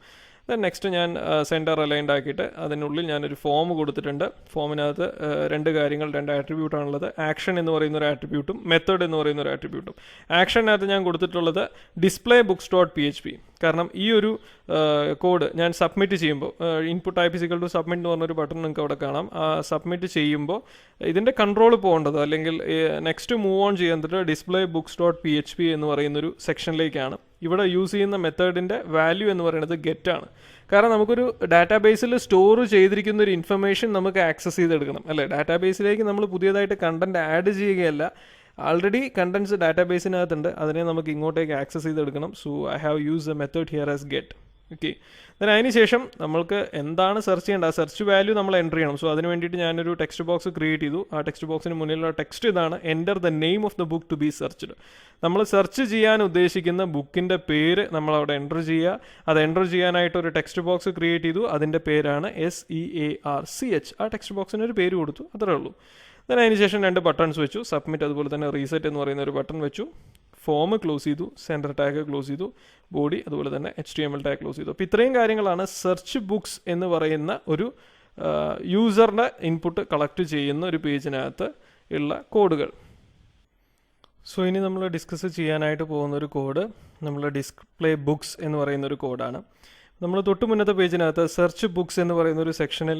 ദെൻ നെക്സ്റ്റ് ഞാൻ സെൻറ്റർ അലൈൻഡ് ആക്കിയിട്ട് അതിനുള്ളിൽ ഞാനൊരു ഫോം കൊടുത്തിട്ടുണ്ട്. ഫോമിനകത്ത് രണ്ട് ആട്രിബ്യൂട്ടാണുള്ളത്. ആക്ഷൻ എന്ന് പറയുന്ന ഒരു ആട്രിബ്യൂട്ടും മെത്തേഡ് എന്ന് പറയുന്ന ഒരു ആട്രിബ്യൂട്ടും. ആക്ഷനകത്ത് ഞാൻ കൊടുത്തിട്ടുള്ളത് ഡിസ്പ്ലേ books.php. കാരണം ഈ ഒരു കോഡ് ഞാൻ സബ്മിറ്റ് ചെയ്യുമ്പോൾ input type equal to submit എന്ന് പറഞ്ഞൊരു ബട്ടൺ നിങ്ങൾക്ക് അവിടെ കാണാം. ആ സബ്മിറ്റ് ചെയ്യുമ്പോൾ ഇതിൻ്റെ കൺട്രോൾ പോകേണ്ടത് അല്ലെങ്കിൽ നെക്സ്റ്റ് മൂവ് ഓൺ ചെയ്യുന്നത് ഡിസ്പ്ലേ books.php എന്ന് പറയുന്നൊരു സെക്ഷനിലേക്കാണ്. ഇവിടെ യൂസ് ചെയ്യുന്ന മെത്തേഡിൻ്റെ വാല്യൂ എന്ന് പറയുന്നത് ഗെറ്റ് ആണ്. കാരണം നമുക്കൊരു ഡാറ്റാബേസിൽ സ്റ്റോർ ചെയ്തിരിക്കുന്ന ഒരു ഇൻഫർമേഷൻ നമുക്ക് ആക്സസ് ചെയ്തെടുക്കണം അല്ലേ. ഡാറ്റാബേസിലേക്ക് നമ്മൾ പുതിയതായിട്ട് കണ്ടൻറ്റ് ആഡ് ചെയ്യുകയല്ല, ആൾറെഡി കണ്ടൻറ്റ്സ് ഡാറ്റാബേസിനകത്തുണ്ട്, അതിനെ നമുക്ക് ഇങ്ങോട്ടേക്ക് ആക്സസ് ചെയ്തെടുക്കണം. So I have use A method here as get. Okay, then അതിന് ശേഷം നമ്മൾക്ക് എന്താണ് സെർച്ച് ചെയ്യേണ്ടത്, ആ സെർച്ച് വാല്യൂ നമ്മൾ എൻ്റർ ചെയ്യണം. സോ അതിന് വേണ്ടിയിട്ട് ഞാനൊരു ടെക്സ്റ്റ് ബോക്സ് ക്രിയേറ്റ് ചെയ്തു. ആ ടെക്സ്റ്റ് ബോക്സിന് മുന്നിലുള്ള ടെക്സ്റ്റ് ഇതാണ്, enter the name of the book to be searched. നമ്മൾ സെർച്ച് ചെയ്യാൻ ഉദ്ദേശിക്കുന്ന ബുക്കിൻ്റെ പേര് നമ്മൾ അവിടെ എൻ്റർ ചെയ്യുക. അത് എൻ്റർ ചെയ്യാനായിട്ട് ഒരു ടെക്സ്റ്റ് ബോക്സ് ക്രിയേറ്റ് ചെയ്തു. അതിൻ്റെ പേരാണ് SEARCH. ആ ടെക്സ്റ്റ് ബോക്സിന് ഒരു പേര് കൊടുത്തു, അത്രേ ഉള്ളൂ. then അതിന് ശേഷം രണ്ട് ബട്ടൺസ് വെച്ചു, സബ്മിറ്റ് അതുപോലെ തന്നെ റീസെറ്റ് എന്ന് പറയുന്ന ഒരു ബട്ടൺ വെച്ചു. ഫോം ക്ലോസ് ചെയ്തു, സെൻറ്റർ ടാഗ് ക്ലോസ് ചെയ്തു, ബോഡി അതുപോലെ തന്നെ HTML ടാഗ് ക്ലോസ് ചെയ്തു. അപ്പോൾ ഇത്രയും കാര്യങ്ങളാണ് സെർച്ച് ബുക്സ് എന്ന് പറയുന്ന ഒരു യൂസറിൻ്റെ ഇൻപുട്ട് കളക്ട് ചെയ്യുന്ന ഒരു പേജിനകത്ത് ഉള്ള കോഡുകൾ. സോ ഇനി നമ്മൾ ഡിസ്കസ് ചെയ്യാനായിട്ട് പോകുന്നൊരു കോഡ് നമ്മൾ ഡിസ്പ്ലേ ബുക്സ് എന്ന് പറയുന്നൊരു കോഡാണ്. നമ്മൾ തൊട്ട് മുന്നത്തെ പേജിനകത്ത് സെർച്ച് ബുക്സ് എന്ന് പറയുന്ന ഒരു സെക്ഷനിൽ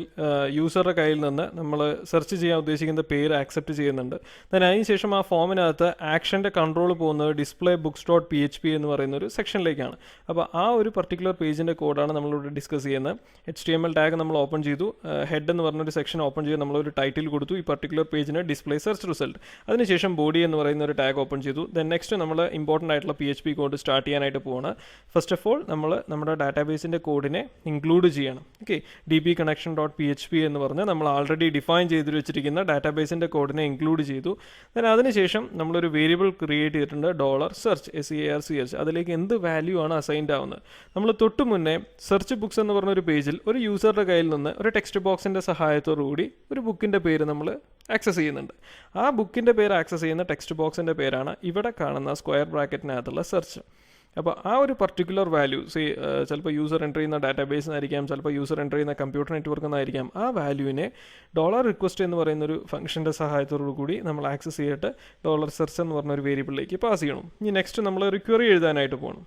യൂസറുടെ കയ്യിൽ നിന്ന് നമ്മൾ സെർച്ച് ചെയ്യാൻ ഉദ്ദേശിക്കുന്ന പേര് ആക്സെപ്റ്റ് ചെയ്യുന്നുണ്ട്. അതിന് ശേഷം ആ ഫോമിനകത്ത് ആക്ഷൻ്റെ കൺട്രോൾ പോകുന്നത് ഡിസ്പ്ലേ books.php എന്ന് പറയുന്ന ഒരു സെക്ഷനിലേക്കാണ്. അപ്പോൾ ആ ഒരു പർട്ടിക്കുലർ പേജിൻ്റെ കോഡാണ് നമ്മളിവിടെ ഡിസ്കസ് ചെയ്യുന്നത്. HTML ടാഗ് നമ്മൾ ഓപ്പൺ ചെയ്തു, ഹെഡ് എന്ന് പറഞ്ഞൊരു സെക്ഷൻ ഓപ്പൺ ചെയ്ത് നമ്മളൊരു ടൈറ്റിൽ കൊടുത്തു, ഈ പർട്ടിക്കുലർ പേജിന് ഡിസ്പ്ലേ സെർച്ച് റിസൾട്ട്. അതിനുശേഷം ബോഡി എന്ന് പറയുന്ന ഒരു ടാഗ് ഓപ്പൺ ചെയ്തു. ദെൻ നെക്സ്റ്റ് നമ്മൾ ഇമ്പോർട്ടൻ്റ് ആയിട്ടുള്ള PHP കോഡ് സ്റ്റാർട്ട് ചെയ്യാനായിട്ട് പോവാണ്. ഫസ്റ്റ് ഓഫ് ഓൾ നമ്മൾ നമ്മുടെ ഡാറ്റാബേസ് കോഡിനെ ഇൻക്ലൂഡ് ചെയ്യണം. ഓക്കെ, dbconnection.php എന്ന് പറഞ്ഞ് നമ്മൾ ആൾറെഡി ഡിഫൈൻ ചെയ്ത് വെച്ചിരിക്കുന്ന ഡാറ്റാബേസിൻ്റെ കോഡിനെ ഇൻക്ലൂഡ് ചെയ്തു. അതിനുശേഷം നമ്മളൊരു വേരിയബിൾ ക്രിയേറ്റ് ചെയ്തിട്ടുണ്ട് $search SEARCH. അതിലേക്ക് എന്ത് വാല്യൂ ആണ് അസൈൻഡ് ആവുന്നത്. നമ്മൾ തൊട്ട് മുന്നേ സെർച്ച് ബുക്സ് എന്ന് പറഞ്ഞൊരു പേജിൽ ഒരു യൂസറുടെ കയ്യിൽ നിന്ന് ഒരു ടെക്സ്റ്റ് ബോക്സിൻ്റെ സഹായത്തോടുകൂടി ഒരു ബുക്കിൻ്റെ പേര് നമ്മൾ ആക്സസ് ചെയ്യുന്നുണ്ട്. ആ ബുക്കിൻ്റെ പേര് ആക്സസ് ചെയ്യുന്ന ടെക്സ്റ്റ് ബോക്സിൻ്റെ പേരാണ് ഇവിടെ കാണുന്ന സ്ക്വയർ ബ്രാക്കറ്റിനകത്തുള്ള സെർച്ച്. അപ്പോൾ ആ ഒരു പർട്ടിക്കുലർ വാല്യൂ ചിലപ്പോൾ യൂസർ എൻ്റർ ചെയ്യുന്ന ഡാറ്റാബേസ് എന്നായിരിക്കാം, ചിലപ്പോൾ യൂസർ എൻ്റർ ചെയ്യുന്ന കമ്പ്യൂട്ടർ നെറ്റ്വർക്ക് എന്നായിരിക്കാം. ആ വാല്യൂവിനെ $request എന്ന് പറയുന്നൊരു ഫംഗ്ഷൻ്റെ സഹായത്തോടു കൂടി നമ്മൾ ആക്സസ് ചെയ്തിട്ട് $search എന്ന് പറഞ്ഞൊരു വേരിയബിളിലേക്ക് പാസ് ചെയ്യണം. ഇനി നെക്സ്റ്റ് നമ്മൾ ഒരു ക്വറി എഴുതാനായിട്ട് പോകണം.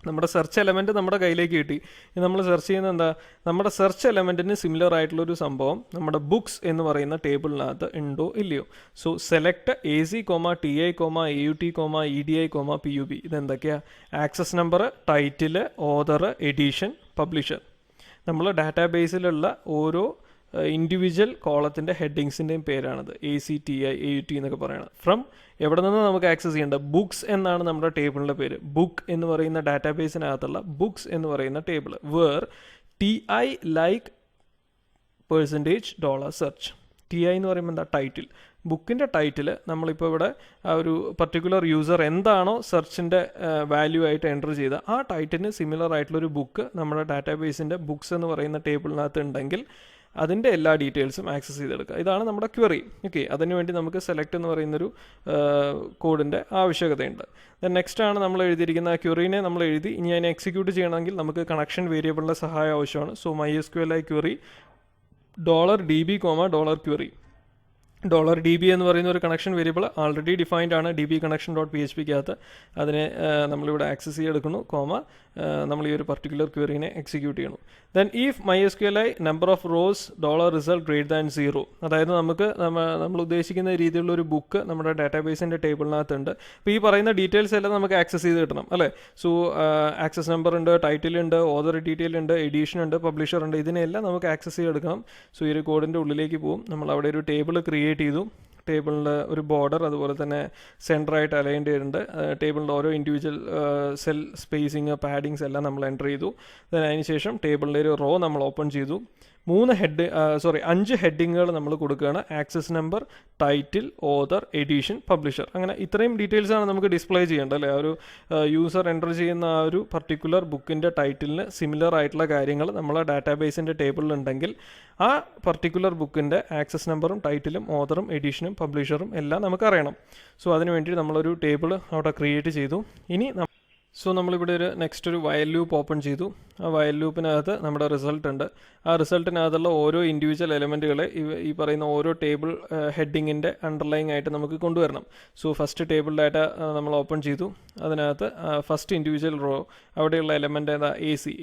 നമ്മുടെ സെർച്ച് എലമെൻറ്റ് നമ്മുടെ കയ്യിലേക്ക് കിട്ടി. നമ്മൾ സെർച്ച് ചെയ്യുന്നത് എന്താ, നമ്മുടെ സെർച്ച് എലമെൻറ്റിന് സിമിലർ ആയിട്ടുള്ളൊരു സംഭവം നമ്മുടെ ബുക്സ് എന്ന് പറയുന്ന ടേബിളിനകത്ത് ഉണ്ടോ ഇല്ലയോ. So select AC, TI, AUT, EDI, PUB. ഇതെന്തൊക്കെയാണ്? Access number, title, author, edition, publisher. നമ്മൾ ഡാറ്റാബേസിലുള്ള ഓരോ ഇൻഡിവിജ്വൽ കോളത്തിൻ്റെ ഹെഡിങ്സിൻ്റെയും പേരാണത് ACTI, AUT എന്നൊക്കെ പറയുന്നത്. ഫ്രം എവിടെ നിന്ന് നമുക്ക് ആക്സസ് ചെയ്യേണ്ടത്, ബുക്സ് എന്നാണ് നമ്മുടെ ടേബിളിൻ്റെ പേര്. ബുക്ക് എന്ന് പറയുന്ന ഡാറ്റാബേസിനകത്തുള്ള ബുക്സ് എന്ന് പറയുന്ന table. Where TI, like $search. TI എന്ന് പറയുമ്പോൾ എന്താ, ടൈറ്റിൽ. ബുക്കിൻ്റെ ടൈറ്റിൽ നമ്മളിപ്പോൾ ഇവിടെ ആ ഒരു പർട്ടിക്കുലർ യൂസർ എന്താണോ സെർച്ചിൻ്റെ വാല്യൂ ആയിട്ട് എൻ്റർ ചെയ്ത ആ ടൈറ്റിന് സിമിലർ ആയിട്ടുള്ളൊരു ബുക്ക് നമ്മുടെ ഡാറ്റാബേസിൻ്റെ ബുക്സ് എന്ന് പറയുന്ന ടേബിളിനകത്ത് ഉണ്ടെങ്കിൽ അതിൻ്റെ എല്ലാ ഡീറ്റെയിൽസും ആക്സസ് ചെയ്തെടുക്കുക. ഇതാണ് നമ്മുടെ ക്വറി. ഓക്കെ, അതിനുവേണ്ടി നമുക്ക് സെലക്ട് എന്ന് പറയുന്നൊരു കോഡിൻ്റെ ആവശ്യകതയുണ്ട്. ദെൻ നെക്സ്റ്റ് ആണ് നമ്മൾ എഴുതിയിരിക്കുന്ന ആ ക്വറീനെ നമ്മൾ എഴുതി. ഇനി അതിനെ എക്സിക്യൂട്ട് ചെയ്യണമെങ്കിൽ നമുക്ക് കണക്ഷൻ വേരിയബിളിൻ്റെ സഹായം ആവശ്യമാണ്. So MySQLi query $db, $query. $db എന്ന് പറയുന്ന ഒരു കണക്ഷൻ വേരിയബിൾ ആൾറെഡി ഡിഫൈൻഡ് ആണ് db connection.phpക്കകത്ത്. അതിനെ നമ്മളിവിടെ ആക്സസ് ചെയ്തെടുക്കുന്നു, നമ്മൾ ഈ ഒരു പർട്ടിക്കുലർ ക്വറീനെ എക്സിക്യൂട്ട് ചെയ്യണം. Then if MySQLi number of rows $result greater than 0, അതായത് നമുക്ക് നമ്മൾ ഉദ്ദേശിക്കുന്ന രീതിയിലുള്ള ഒരു ബുക്ക് നമ്മുടെ ഡാറ്റാബേസിൻ്റെ ടേബിളിനകത്തുണ്ട്. അപ്പോൾ ഈ പറയുന്ന ഡീറ്റെയിൽസ് എല്ലാം നമുക്ക് ആക്സസ് ചെയ്ത് കിട്ടണം അല്ലേ. സോ ആക്സസ് നമ്പർ ഉണ്ട്, ടൈറ്റിൽ ഉണ്ട്, ഓതർ ഡീറ്റെയിൽ ഉണ്ട്, എഡിഷൻ ഉണ്ട്, പബ്ലിഷർ ഉണ്ട്, ഇതിനെല്ലാം നമുക്ക് ആക്സസ് ചെയ്തെടുക്കണം. സോ ഈ ഒരു കോഡിൻ്റെ ഉള്ളിലേക്ക് പോകും. നമ്മൾ അവിടെ ഒരു ടേബിൾ ക്രിയേറ്റ് ചെയ്തു. ടേബിളിൻ്റെ ഒരു ബോർഡർ അതുപോലെ തന്നെ സെൻറ്ററായിട്ട് അലൈൻഡ് ചെയ്തിട്ടുണ്ട്. ടേബിളിൻ്റെ ഓരോ ഇൻഡിവിജ്വൽ സെൽ സ്പേസിങ്, പാഡിങ്സ് എല്ലാം നമ്മൾ എൻ്റർ ചെയ്തു. അതിനുശേഷം ടേബിളിൻ്റെ ഒരു റോ നമ്മൾ ഓപ്പൺ ചെയ്തു. 5 ഹെഡിങ്ങുകൾ നമ്മൾ കൊടുക്കുകയാണ്. Access number, title, author, edition, publisher. അങ്ങനെ ഇത്രയും ഡീറ്റെയിൽസാണ് നമുക്ക് ഡിസ്പ്ലേ ചെയ്യേണ്ടത് അല്ലേ. ആ ഒരു യൂസർ എൻ്റർ ചെയ്യുന്ന ആ ഒരു പർട്ടിക്കുലർ ബുക്കിൻ്റെ ടൈറ്റിലിന് സിമിലർ ആയിട്ടുള്ള കാര്യങ്ങൾ നമ്മളെ ഡാറ്റാബേസിൻ്റെ ടേബിളിലുണ്ടെങ്കിൽ ആ പർട്ടിക്കുലർ ബുക്കിൻ്റെ ആക്സസ് നമ്പറും ടൈറ്റിലും ഓതറും എഡിഷനും പബ്ലിഷറും എല്ലാം നമുക്കറിയണം. സോ അതിന് വേണ്ടി നമ്മളൊരു ടേബിൾ അവിടെ ക്രിയേറ്റ് ചെയ്തു. ഇനി നമ്മളിവിടെ നെക്സ്റ്റ് ഒരു വയൽ ലൂപ്പ് ഓപ്പൺ ചെയ്തു. ആ വയൽ ലൂപ്പിനകത്ത് നമ്മുടെ റിസൾട്ട് ഉണ്ട്. ആ റിസൾട്ടിനകത്തുള്ള ഓരോ ഇൻഡിവിജ്വൽ എലമെൻറ്റുകളെ ഈ പറയുന്ന ഓരോ ടേബിൾ ഹെഡിങ്ങിൻ്റെ അണ്ടർലൈങ് ആയിട്ട് നമുക്ക് കൊണ്ടുവരണം. സോ ഫസ്റ്റ് ടേബിൾ ഡാറ്റ നമ്മൾ ഓപ്പൺ ചെയ്തു. അതിനകത്ത് ഫസ്റ്റ് ഇൻഡിവിജ്വൽ റോ അവിടെയുള്ള എലമെൻ്റ് ഏതാ,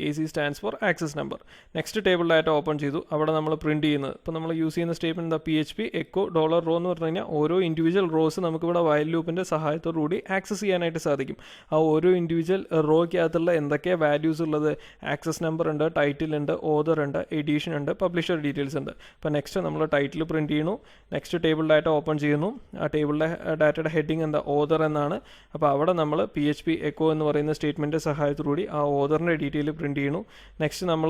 AC stands for access number. Next table data open ചെയ്തു. അവിടെ നമ്മൾ പ്രിൻറ്റ് ചെയ്യുന്നത്, ഇപ്പോൾ നമ്മൾ യൂസ് ചെയ്യുന്ന സ്റ്റേറ്റ്മെൻറ്റ് എന്താ, PHP echo $row എന്ന് പറഞ്ഞു കഴിഞ്ഞാൽ ഓരോ ഇൻഡിവിജ്വൽ റോസ് നമുക്കിവിടെ വയൽ ലൂപ്പിൻ്റെ സഹായത്തോടുകൂടി ആക്സസ് ചെയ്യാനായിട്ട് സാധിക്കും. ആ ഓരോ ഇൻഡിവിജ്വൽ റോയ്ക്കകത്തുള്ള എന്തൊക്കെയാണ് വാല്യൂസ് ഉള്ളത്, ആക്സസ് നമ്പർ ഉണ്ട്, ടൈറ്റിൽ ഉണ്ട്, ഓതർ ഉണ്ട്, എഡിഷൻ ഉണ്ട്, പബ്ലിഷർ ഡീറ്റെയിൽസ് ഉണ്ട്. അപ്പോൾ നെക്സ്റ്റ് നമ്മൾ ടൈറ്റിൽ പ്രിൻറ്റ് ചെയ്യുന്നു. നെക്സ്റ്റ് ടേബിൾ ഡാറ്റ ഓപ്പൺ ചെയ്യുന്നു. ആ ടേബിളിലെ ഡാറ്റയുടെ ഹെഡിങ് എന്താ, ഓതർ എന്നാണ്. അപ്പോൾ അവിടെ നമ്മൾ PHP echo എന്ന് പറയുന്ന സ്റ്റേറ്റ്മെൻറ്റ് സഹായത്തോടുകൂടി ആ ഓതറിൻ്റെ ഡീറ്റെയിൽ പ്രിൻറ്റ് ചെയ്യുന്നു. നെക്സ്റ്റ് നമ്മൾ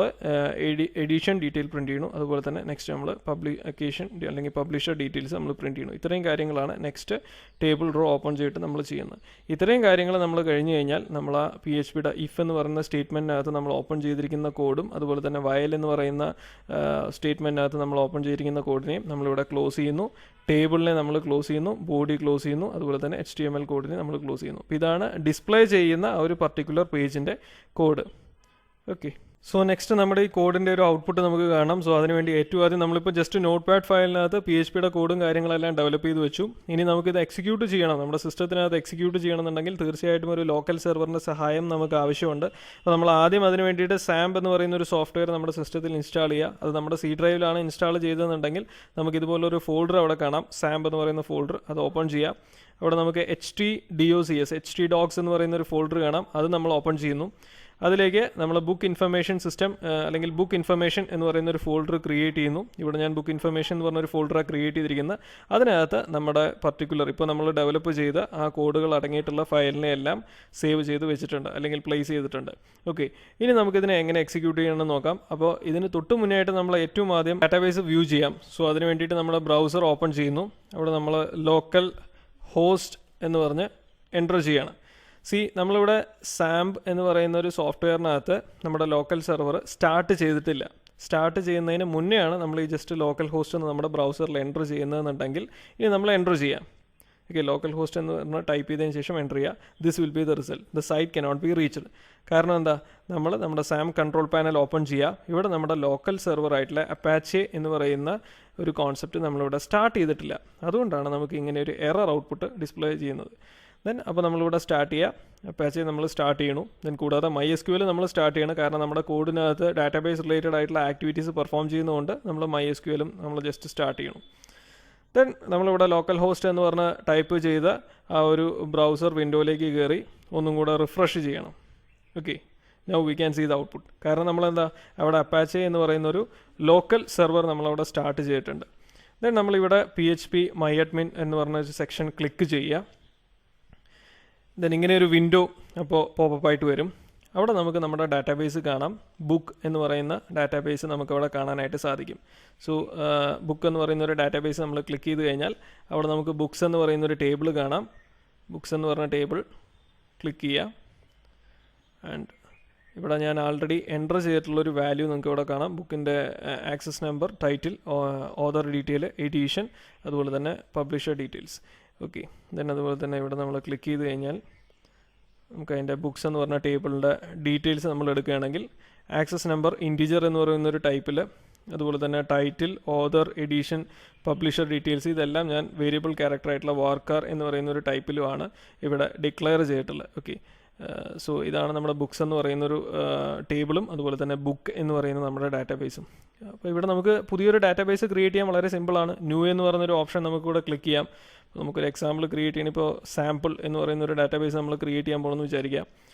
എഡിഷൻ ഡീറ്റെയിൽ പ്രിൻറ്റ് ചെയ്യുന്നു. അതുപോലെ തന്നെ നെക്സ്റ്റ് നമ്മൾ പബ്ലിക്കേഷൻ അല്ലെങ്കിൽ പബ്ലിഷർ ഡീറ്റെയിൽസ് നമ്മൾ പ്രിൻറ്റ് ചെയ്യുന്നു. ഇത്രയും കാര്യങ്ങളാണ് നെക്സ്റ്റ് ടേബിൾ റോ ഓപ്പൺ ചെയ്തിട്ട് നമ്മൾ ചെയ്യുന്നത്. ഇത്രയും കാര്യങ്ങൾ നമ്മൾ കഴിഞ്ഞ് കഴിഞ്ഞാൽ നമ്മൾ ആ PHPയുടെ if എന്ന് പറയുന്ന സ്റ്റേറ്റ്മെൻറ്റിനകത്ത് നമ്മൾ ഓപ്പൺ ചെയ്തിരിക്കുന്ന കോഡും അതുപോലെ തന്നെ വയൽ എന്ന് പറയുന്ന സ്റ്റേറ്റ്മെൻറ്റിനകത്ത് നമ്മൾ ഓപ്പൺ ചെയ്തിരിക്കുന്ന കോഡിനെയും നമ്മളിവിടെ ക്ലോസ് ചെയ്യുന്നു. ടേബിളിനെ നമ്മൾ ക്ലോസ് ചെയ്യുന്നു, ബോഡി ക്ലോസ് ചെയ്യുന്നു, അതുപോലെ തന്നെ HTML കോഡിനെ നമ്മൾ ക്ലോസ് ചെയ്യുന്നു. അപ്പോൾ ഇതാണ് ഡിസ്പ്ലേ ചെയ്യുന്ന ഒരു പർട്ടിക്കുലർ പേജിൻ്റെ കോഡ്. ഓക്കെ, സോ നെക്സ്റ്റ് നമ്മുടെ ഈ കോഡിൻ്റെ ഒരു ഔട്ട്പുട്ട് നമുക്ക് കാണാം. സോ അതിനുവേണ്ടി ഏറ്റവും ആദ്യം നമ്മളിപ്പോൾ ജസ്റ്റ് നോട്ട് പാഡ് ഫയലിനകത്ത് PHPയുടെ കോഡും കാര്യങ്ങളെല്ലാം ഡെവലപ്പ് ചെയ്ത് വെച്ചു. ഇനി നമുക്കിത് എക്സിക്യൂട്ട് ചെയ്യണം, നമ്മുടെ സിസ്റ്റത്തിനകത്ത് എക്സിക്യൂട്ട് ചെയ്യണമെന്നുണ്ടെങ്കിൽ തീർച്ചയായിട്ടും ഒരു ലോക്കൽ സെർവറിൻ്റെ സഹായം നമുക്ക് ആവശ്യമുണ്ട്. അപ്പോൾ നമ്മൾ ആദ്യം അതിന് വേണ്ടിയിട്ട് SAMP എന്ന് പറയുന്ന ഒരു സോഫ്റ്റ്വെയർ നമ്മുടെ സിസ്റ്റത്തിൽ ഇൻസ്റ്റാൾ ചെയ്യുക. അത് നമ്മുടെ C ഡ്രൈവിലാണ് ഇൻസ്റ്റാൾ ചെയ്തതെന്നുണ്ടെങ്കിൽ നമുക്കിതുപോലൊരു ഫോൾഡർ അവിടെ കാണാം, SAMP എന്ന് പറയുന്ന ഫോൾഡർ. അത് ഓപ്പൺ ചെയ്യാം. അവിടെ നമുക്ക് htdocs എന്ന് പറയുന്ന ഒരു ഫോൾഡർ കാണാം. അത് നമ്മൾ ഓപ്പൺ ചെയ്യുന്നു. അതിലേക്ക് നമ്മൾ ബുക്ക് ഇൻഫർമേഷൻ സിസ്റ്റം അല്ലെങ്കിൽ ബുക്ക് ഇൻഫർമേഷൻ എന്ന് പറയുന്ന ഒരു ഫോൾഡർ ക്രിയേറ്റ് ചെയ്യുന്നു. ഇവിടെ ഞാൻ ബുക്ക് ഇൻഫർമേഷൻ എന്ന് പറഞ്ഞൊരു ഫോൾഡറാണ് ക്രിയേറ്റ് ചെയ്തിരിക്കുന്നത്. അതിനകത്ത് നമ്മുടെ പർട്ടിക്കുലർ ഇപ്പോൾ നമ്മൾ ഡെവലപ്പ് ചെയ്ത ആ കോഡുകൾ അടങ്ങിയിട്ടുള്ള ഫയലിനെ എല്ലാം സേവ് ചെയ്ത് വെച്ചിട്ടുണ്ട് അല്ലെങ്കിൽ പ്ലേസ് ചെയ്തിട്ടുണ്ട്. ഓക്കെ, ഇനി നമുക്കിതിനെ എങ്ങനെ എക്സിക്യൂട്ട് ചെയ്യണമെന്ന് നോക്കാം. അപ്പോൾ ഇതിന് തൊട്ട് മുന്നേയായിട്ട് നമ്മൾ ഏറ്റവും ആദ്യം ഡാറ്റാബേസ് വ്യൂ ചെയ്യാം. സോ അതിന് വേണ്ടിയിട്ട് നമ്മുടെ ബ്രൗസർ ഓപ്പൺ ചെയ്യുന്നു. അവിടെ നമ്മൾ ലോക്കൽ ഹോസ്റ്റ് എന്ന് പറഞ്ഞ് എൻ്റർ ചെയ്യണം. നമ്മളിവിടെ SAMP എന്ന് പറയുന്ന ഒരു സോഫ്റ്റ്വെയറിനകത്ത് നമ്മുടെ ലോക്കൽ സെർവർ സ്റ്റാർട്ട് ചെയ്തിട്ടില്ല. സ്റ്റാർട്ട് ചെയ്യുന്നതിന് മുന്നെയാണ് നമ്മൾ ഈ ജസ്റ്റ് ലോക്കൽ ഹോസ്റ്റ് എന്ന് നമ്മുടെ ബ്രൗസറിൽ എൻ്റർ ചെയ്യുന്നതെന്നുണ്ടെങ്കിൽ ഇനി നമ്മൾ എൻ്റർ ചെയ്യാം. ഓക്കെ, ലോക്കൽ ഹോസ്റ്റ് എന്ന് പറഞ്ഞാൽ ടൈപ്പ് ചെയ്തതിന് ശേഷം എൻ്റർ ചെയ്യുക. This will be the result. The site cannot be reached. കാരണം എന്താ, നമ്മുടെ SAMP കൺട്രോൾ പാനൽ ഓപ്പൺ ചെയ്യുക. ഇവിടെ നമ്മുടെ ലോക്കൽ സെർവർ ആയിട്ടുള്ള അപ്പാച്ചെ എന്ന് പറയുന്ന ഒരു കോൺസെപ്റ്റ് നമ്മളിവിടെ സ്റ്റാർട്ട് ചെയ്തിട്ടില്ല. അതുകൊണ്ടാണ് നമുക്ക് ഇങ്ങനെ ഒരു എറർ ഔട്ട്പുട്ട് ഡിസ്പ്ലേ ചെയ്യുന്നത്. അപ്പോൾ നമ്മളിവിടെ സ്റ്റാർട്ട് ചെയ്യുക. അപ്പാച്ചെ നമ്മൾ സ്റ്റാർട്ട് ചെയ്യണു. കൂടാതെ MySQL നമ്മൾ സ്റ്റാർട്ട് ചെയ്യണം. കാരണം നമ്മുടെ കോഡിനകത്ത് ഡാറ്റാബേസ് റിലേറ്റഡ് ആയിട്ടുള്ള ആക്ടിവിറ്റീസ് പെർഫോം ചെയ്യുന്നതുകൊണ്ട് നമ്മൾ MySQLും നമ്മൾ ജസ്റ്റ് സ്റ്റാർട്ട് ചെയ്യണം. നമ്മളിവിടെ ലോക്കൽ ഹോസ്റ്റ് എന്ന് പറഞ്ഞ് ടൈപ്പ് ചെയ്ത ആ ഒരു ബ്രൗസർ വിൻഡോയിലേക്ക് കയറി ഒന്നും കൂടെ റിഫ്രഷ് ചെയ്യണം. Okay, now we can see the output. കാരണം നമ്മളെന്താ, അവിടെ അപ്പാച്ചെ എന്ന് പറയുന്നൊരു ലോക്കൽ സെർവർ നമ്മളവിടെ സ്റ്റാർട്ട് ചെയ്തിട്ടുണ്ട്. നമ്മളിവിടെ PHP myadmin എന്ന് പറഞ്ഞ ഒരു സെക്ഷൻ ക്ലിക്ക് ചെയ്യുക. ഇങ്ങനെ ഒരു വിൻഡോ അപ്പോൾ പോപ്പപ്പ് ആയിട്ട് വരും. അവിടെ നമുക്ക് നമ്മുടെ ഡാറ്റാബേസ് കാണാം. ബുക്ക് എന്ന് പറയുന്ന ഡാറ്റാബേസ് നമുക്ക് അവിടെ കാണാനായിട്ട് സാധിക്കും. സോ ബുക്ക് എന്ന് പറയുന്ന ഒരു ഡാറ്റാബേസ് നമ്മൾ ക്ലിക്ക് ചെയ്ത് കഴിഞ്ഞാൽ അവിടെ നമുക്ക് ബുക്സ് എന്ന് പറയുന്ന ഒരു ടേബിൾ കാണാം. ബുക്സ് എന്ന് പറഞ്ഞ ടേബിൾ ക്ലിക്ക് ചെയ്യുക. ആൻഡ് ഇവിടെ ഞാൻ ആൾറെഡി എൻ്റർ ചെയ്തിട്ടുള്ളൊരു വാല്യൂ നിങ്ങൾക്ക് ഇവിടെ കാണാം. ബുക്കിൻ്റെ access number, title, author detail, edition, അതുപോലെ തന്നെ പബ്ലിഷർ ഡീറ്റെയിൽസ്. ഓക്കെ, ദെൻ അതുപോലെ തന്നെ ഇവിടെ നമ്മൾ ക്ലിക്ക് ചെയ്ത് കഴിഞ്ഞാൽ നമുക്ക് അതിൻ്റെ ബുക്സ് എന്ന് പറഞ്ഞ ടേബിളിൻ്റെ ഡീറ്റെയിൽസ് നമ്മൾ എടുക്കുകയാണെങ്കിൽ ആക്സസ് നമ്പർ ഇൻറ്റിജർ എന്ന് പറയുന്നൊരു ടൈപ്പിൽ, അതുപോലെ തന്നെ title, author, edition, publisher details, ഇതെല്ലാം ഞാൻ വേരിയബിൾ ക്യാരക്ടർ ആയിട്ടുള്ള വാർക്കാർ എന്ന് പറയുന്ന ഒരു ടൈപ്പിലുമാണ് ഇവിടെ ഡിക്ലെയർ ചെയ്തിട്ടുള്ളത്. ഓക്കെ, സോ ഇതാണ് നമ്മുടെ ബുക്സ് എന്ന് പറയുന്നൊരു ടേബിളും അതുപോലെ തന്നെ ബുക്ക് എന്ന് പറയുന്ന നമ്മുടെ ഡാറ്റാബേസും. അപ്പോൾ ഇവിടെ നമുക്ക് പുതിയൊരു ഡാറ്റാബേസ് ക്രിയേറ്റ് ചെയ്യാൻ വളരെ സിമ്പിളാണ്. ന്യൂ എന്ന് പറയുന്നൊരു ഓപ്ഷൻ നമുക്കിവിടെ ക്ലിക്ക് ചെയ്യാം. നമുക്കൊരു എക്സാമ്പിൾ ക്രിയേറ്റ് ചെയ്യണം. ഇപ്പോൾ സാമ്പിൾ എന്ന് പറയുന്ന ഒരു ഡാറ്റാബേസ് നമ്മൾ ക്രിയേറ്റ് ചെയ്യാൻ പോകണമെന്ന് വിചാരിക്കാം.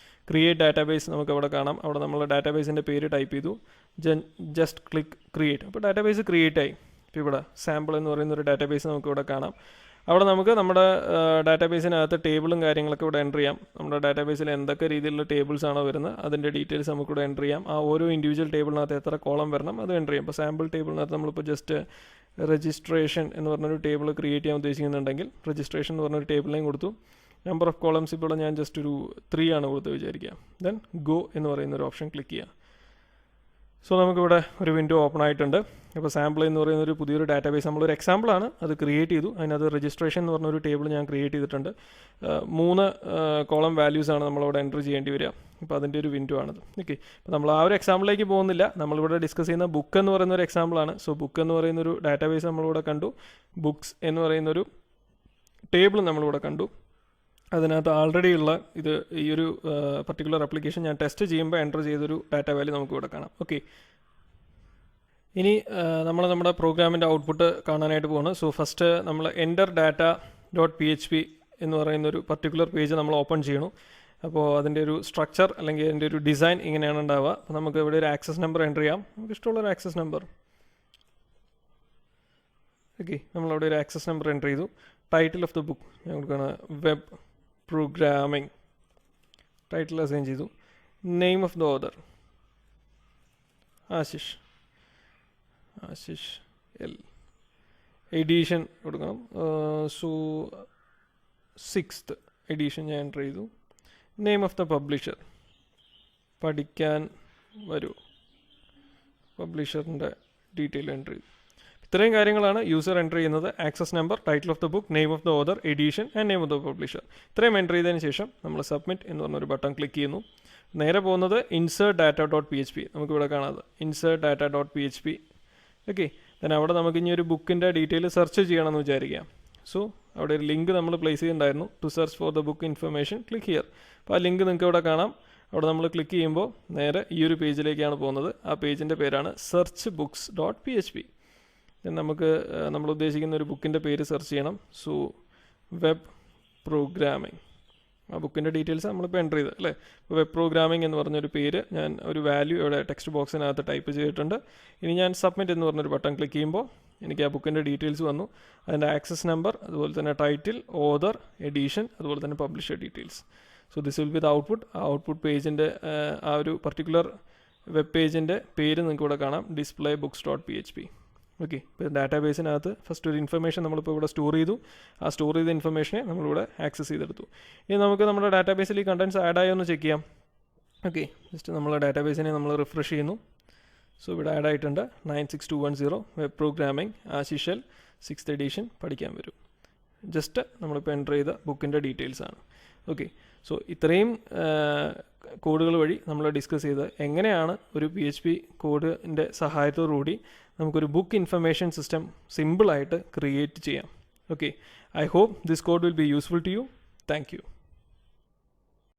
ക്രിയേറ്റ് ഡാറ്റാബേസ് നമുക്ക് അവിടെ കാണാം. അവിടെ നമ്മൾ ഡാറ്റാബേസിൻ്റെ പേര് ടൈപ്പ് ചെയ്തു, ജസ്റ്റ് ക്ലിക്ക് ക്രിയേറ്റ്. അപ്പോൾ ഡാറ്റാബേസ് ക്രിയേറ്റ് ആയി. ഇപ്പോൾ ഇവിടെ സാമ്പിൾ എന്ന് പറയുന്ന ഒരു ഡാറ്റാബേസ് നമുക്ക് ഇവിടെ കാണാം. അവിടെ നമുക്ക് നമ്മുടെ ഡാറ്റാബേസിനകത്ത് ടേബിളും കാര്യങ്ങളൊക്കെ ഇവിടെ എൻ്റർ ചെയ്യാം. നമ്മുടെ ഡാറ്റാബേസിൽ എന്തൊക്കെ രീതിയിലുള്ള ടേബിൾസ് ആണോ വരുന്നത് അതിൻ്റെ ഡീറ്റെയിൽസ് നമുക്കിവിടെ എൻ്റർ ചെയ്യാം. ആ ഓരോ ഇൻഡിവിജ്വൽ ടേബിളിനകത്ത് എത്ര കോളം വരണം അത് എൻ്റർ ചെയ്യാം. ഇപ്പോൾ സാമ്പിൾ ടേബിളിനകത്ത് നമ്മളിപ്പോൾ ജസ്റ്റ് രജിസ്ട്രേഷൻ എന്ന് പറഞ്ഞൊരു ടേബിൾ ക്രിയേറ്റ് ചെയ്യാൻ ഉദ്ദേശിക്കുന്നുണ്ടെങ്കിൽ രജിസ്ട്രേഷൻ എന്ന് പറഞ്ഞൊരു ടേബിളിനെയും കൊടുത്തു. നമ്പർ ഓഫ് കോളംസ് ഇപ്പോൾ ഞാൻ ജസ്റ്റ് ഒരു 3 ആണ് കൊടുത്ത് വിചാരിക്കുക. ദെൻ ഗോ എന്ന് പറയുന്ന ഒരു ഓപ്ഷൻ ക്ലിക്ക് ചെയ്യുക. സോ നമുക്കിവിടെ ഒരു വിൻഡോ ഓപ്പൺ ആയിട്ടുണ്ട്. അപ്പോൾ സാമ്പിൾ എന്ന് പറയുന്ന ഒരു പുതിയൊരു ഡാറ്റാബേസ് നമ്മളൊരു എക്സാമ്പിളാണ് അത് ക്രിയേറ്റ് ചെയ്തു. അതിനകത്ത് രജിസ്ട്രേഷൻ എന്ന് പറഞ്ഞൊരു ടേബിൾ ഞാൻ ക്രിയേറ്റ് ചെയ്തിട്ടുണ്ട്. 3 കോളം വാല്യൂസാണ് നമ്മളവിടെ എൻ്റർ ചെയ്യേണ്ടി വരിക. അപ്പോൾ അതിൻ്റെ ഒരു വിൻഡോ ആണത്. ഓക്കെ, അപ്പോൾ നമ്മൾ ആ ഒരു എക്സാമ്പിളിലേക്ക് പോകുന്നില്ല. നമ്മളിവിടെ ഡിസ്കസ് ചെയ്യുന്ന ബുക്ക് എന്ന് പറയുന്ന ഒരു എക്സാമ്പിളാണ്. സോ ബുക്ക് എന്ന് പറയുന്നൊരു ഡാറ്റാബേസ് നമ്മളിവിടെ കണ്ടു. ബുക്സ് എന്ന് പറയുന്നൊരു ടേബിൾ നമ്മളിവിടെ കണ്ടു. അതിനകത്ത് ആൾറെഡി ഉള്ള ഇത് ഈ ഒരു പർട്ടിക്കുലർ ആപ്ലിക്കേഷൻ ഞാൻ ടെസ്റ്റ് ചെയ്യുമ്പോൾ എൻ്റർ ചെയ്തൊരു ഡാറ്റ വാല്യൂ നമുക്ക് ഇവിടെ കാണാം. ഓക്കെ, ഇനി നമ്മൾ നമ്മുടെ പ്രോഗ്രാമിൻ്റെ ഔട്ട്പുട്ട് കാണാനായിട്ട് പോകുന്നു. സോ ഫസ്റ്റ് നമ്മൾ എൻ്റർ ഡാറ്റ .php എന്ന് പറയുന്നൊരു പർട്ടിക്കുലർ പേജ് നമ്മൾ ഓപ്പൺ ചെയ്യണം. അപ്പോൾ അതിൻ്റെ ഒരു സ്ട്രക്ചർ അല്ലെങ്കിൽ അതിൻ്റെ ഒരു ഡിസൈൻ ഇങ്ങനെയാണ് ഉണ്ടാവുക. അപ്പോൾ നമുക്ക് ഇവിടെ ഒരു ആക്സസ് നമ്പർ എൻ്റർ ചെയ്യാം. നമുക്ക് ഇഷ്ടമുള്ളൊരു ആക്സസ് നമ്പർ. ഓക്കെ, നമ്മളവിടെ ഒരു ആക്സസ് നമ്പർ എൻ്റർ ചെയ്തു. ടൈറ്റിൽ ഓഫ് ദ ബുക്ക് ഞാൻ കൊടുക്കുകയാണ് വെബ് പ്രോഗ്രാമിംഗ്. ടൈറ്റിൽ അസൈൻ ചെയ്തു. Name of the author Ashish L. Edition കൊടുക്കണം. സോ 6th എഡിഷൻ ഞാൻ എൻ്റർ ചെയ്തു. നെയിം ഓഫ് ദ പബ്ലിഷർ പഠിക്കാൻ വരൂ. പബ്ലിഷറിൻ്റെ ഡീറ്റെയിൽ എൻ്റർ ചെയ്തു. ഇത്രയും കാര്യങ്ങളാണ് യൂസർ എൻ്റർ ചെയ്യുന്നത്. Access number, title of the book, name of the author, edition and name of the publisher. ഇത്രയും എൻ്റർ ചെയ്തതിന് ശേഷം നമ്മൾ സബ്മിറ്റ് എന്ന് പറഞ്ഞൊരു ബട്ടൺ ക്ലിക്ക് ചെയ്യുന്നു. നേരെ പോകുന്നത് ഇൻസേർട്ട് ഡാറ്റ .php. നമുക്കിവിടെ കാണാതെ insert data .php. Okay, then അവിടെ നമുക്ക് ഇനി ഒരു ബുക്കിൻ്റെ ഡീറ്റെയിൽ സെർച്ച് ചെയ്യണമെന്ന് വിചാരിക്കാം. സോ അവിടെ ഒരു ലിങ്ക് നമ്മൾ പ്ലേസ് ചെയ്യുന്നുണ്ടായിരുന്നു. To search for the book information click here. അപ്പോൾ ആ ലിങ്ക് നിങ്ങൾക്ക് ഇവിടെ കാണാം. അവിടെ നമ്മൾ ക്ലിക്ക് ചെയ്യുമ്പോൾ നേരെ ഈ ഒരു പേജിലേക്കാണ് പോകുന്നത്. ആ പേജിൻ്റെ പേരാണ് സെർച്ച് ബുക്സ് .php. നമുക്ക് നമ്മൾ ഉദ്ദേശിക്കുന്ന ഒരു ബുക്കിൻ്റെ പേര് സെർച്ച് ചെയ്യണം. സോ വെബ് പ്രോഗ്രാമിംഗ്, ആ ബുക്കിൻ്റെ ഡീറ്റെയിൽസ് നമ്മളിപ്പോൾ എൻ്റർ ചെയ്ത് അല്ലേ. ഇപ്പോൾ വെബ് പ്രോഗ്രാമിംഗ് എന്ന് പറഞ്ഞൊരു പേര് ഞാൻ ഒരു വാല്യൂ ഇവിടെ ടെക്സ്റ്റ് ബോക്സിനകത്ത് ടൈപ്പ് ചെയ്തിട്ടുണ്ട്. ഇനി ഞാൻ സബ്മിറ്റ് എന്ന് പറഞ്ഞൊരു ബട്ടൺ ക്ലിക്ക് ചെയ്യുമ്പോൾ എനിക്ക് ആ ബുക്കിൻ്റെ ഡീറ്റെയിൽസ് വന്നു. അതിൻ്റെ ആക്സസ് നമ്പർ, അതുപോലെ തന്നെ ടൈറ്റിൽ, ഓതർ, എഡിഷൻ, അതുപോലെ തന്നെ publisher details. So this will be the output. ആ ഔട്ട്പുട്ട് പേജിൻ്റെ ആ ഒരു പർട്ടിക്കുലർ വെബ് പേജിൻ്റെ പേര് നിങ്ങൾക്ക് ഇവിടെ കാണാം, ഡിസ്പ്ലേ ബുക്സ് .php. ഓക്കെ, ഇപ്പോൾ ഡാറ്റാബേസിനകത്ത് ഫസ്റ്റ് ഒരു ഇൻഫർമേഷൻ നമ്മളിപ്പോൾ ഇവിടെ സ്റ്റോർ ചെയ്തു. ആ സ്റ്റോർ ചെയ്ത ഇൻഫർമേഷനെ നമ്മളിവിടെ ആക്സസ് ചെയ്തെടുത്തു. ഇനി നമുക്ക് നമ്മുടെ ഡാറ്റാബേസിൽ ഈ കണ്ടൻസ് ആഡ് ആയോ എന്ന് ചെക്ക് ചെയ്യാം. ഓക്കെ, ജസ്റ്റ് നമ്മൾ ഡാറ്റാബേസിനെ നമ്മൾ റിഫ്രഷ് ചെയ്യുന്നു. സോ ഇവിടെ ആഡ് ആയിട്ടുണ്ട് 96210 വെബ് പ്രോഗ്രാമിംഗ് ആശിഷൽ 6th എഡിഷൻ പഠിക്കാൻ വരും. ജസ്റ്റ് നമ്മളിപ്പോൾ എൻ്റർ ചെയ്ത ബുക്കിൻ്റെ ഡീറ്റെയിൽസ് ആണ്. ഓക്കെ, സോ ഇത്രയും കോഡുകൾ വഴി നമ്മൾ ഡിസ്കസ് ചെയ്ത് എങ്ങനെയാണ് ഒരു PHP കോഡിൻ്റെ സഹായത്തോടുകൂടി നമുക്കൊരു ബുക്ക് ഇൻഫർമേഷൻ സിസ്റ്റം സിമ്പിളായിട്ട് ക്രിയേറ്റ് ചെയ്യാം. Okay, I hope this code will be useful to you. Thank U.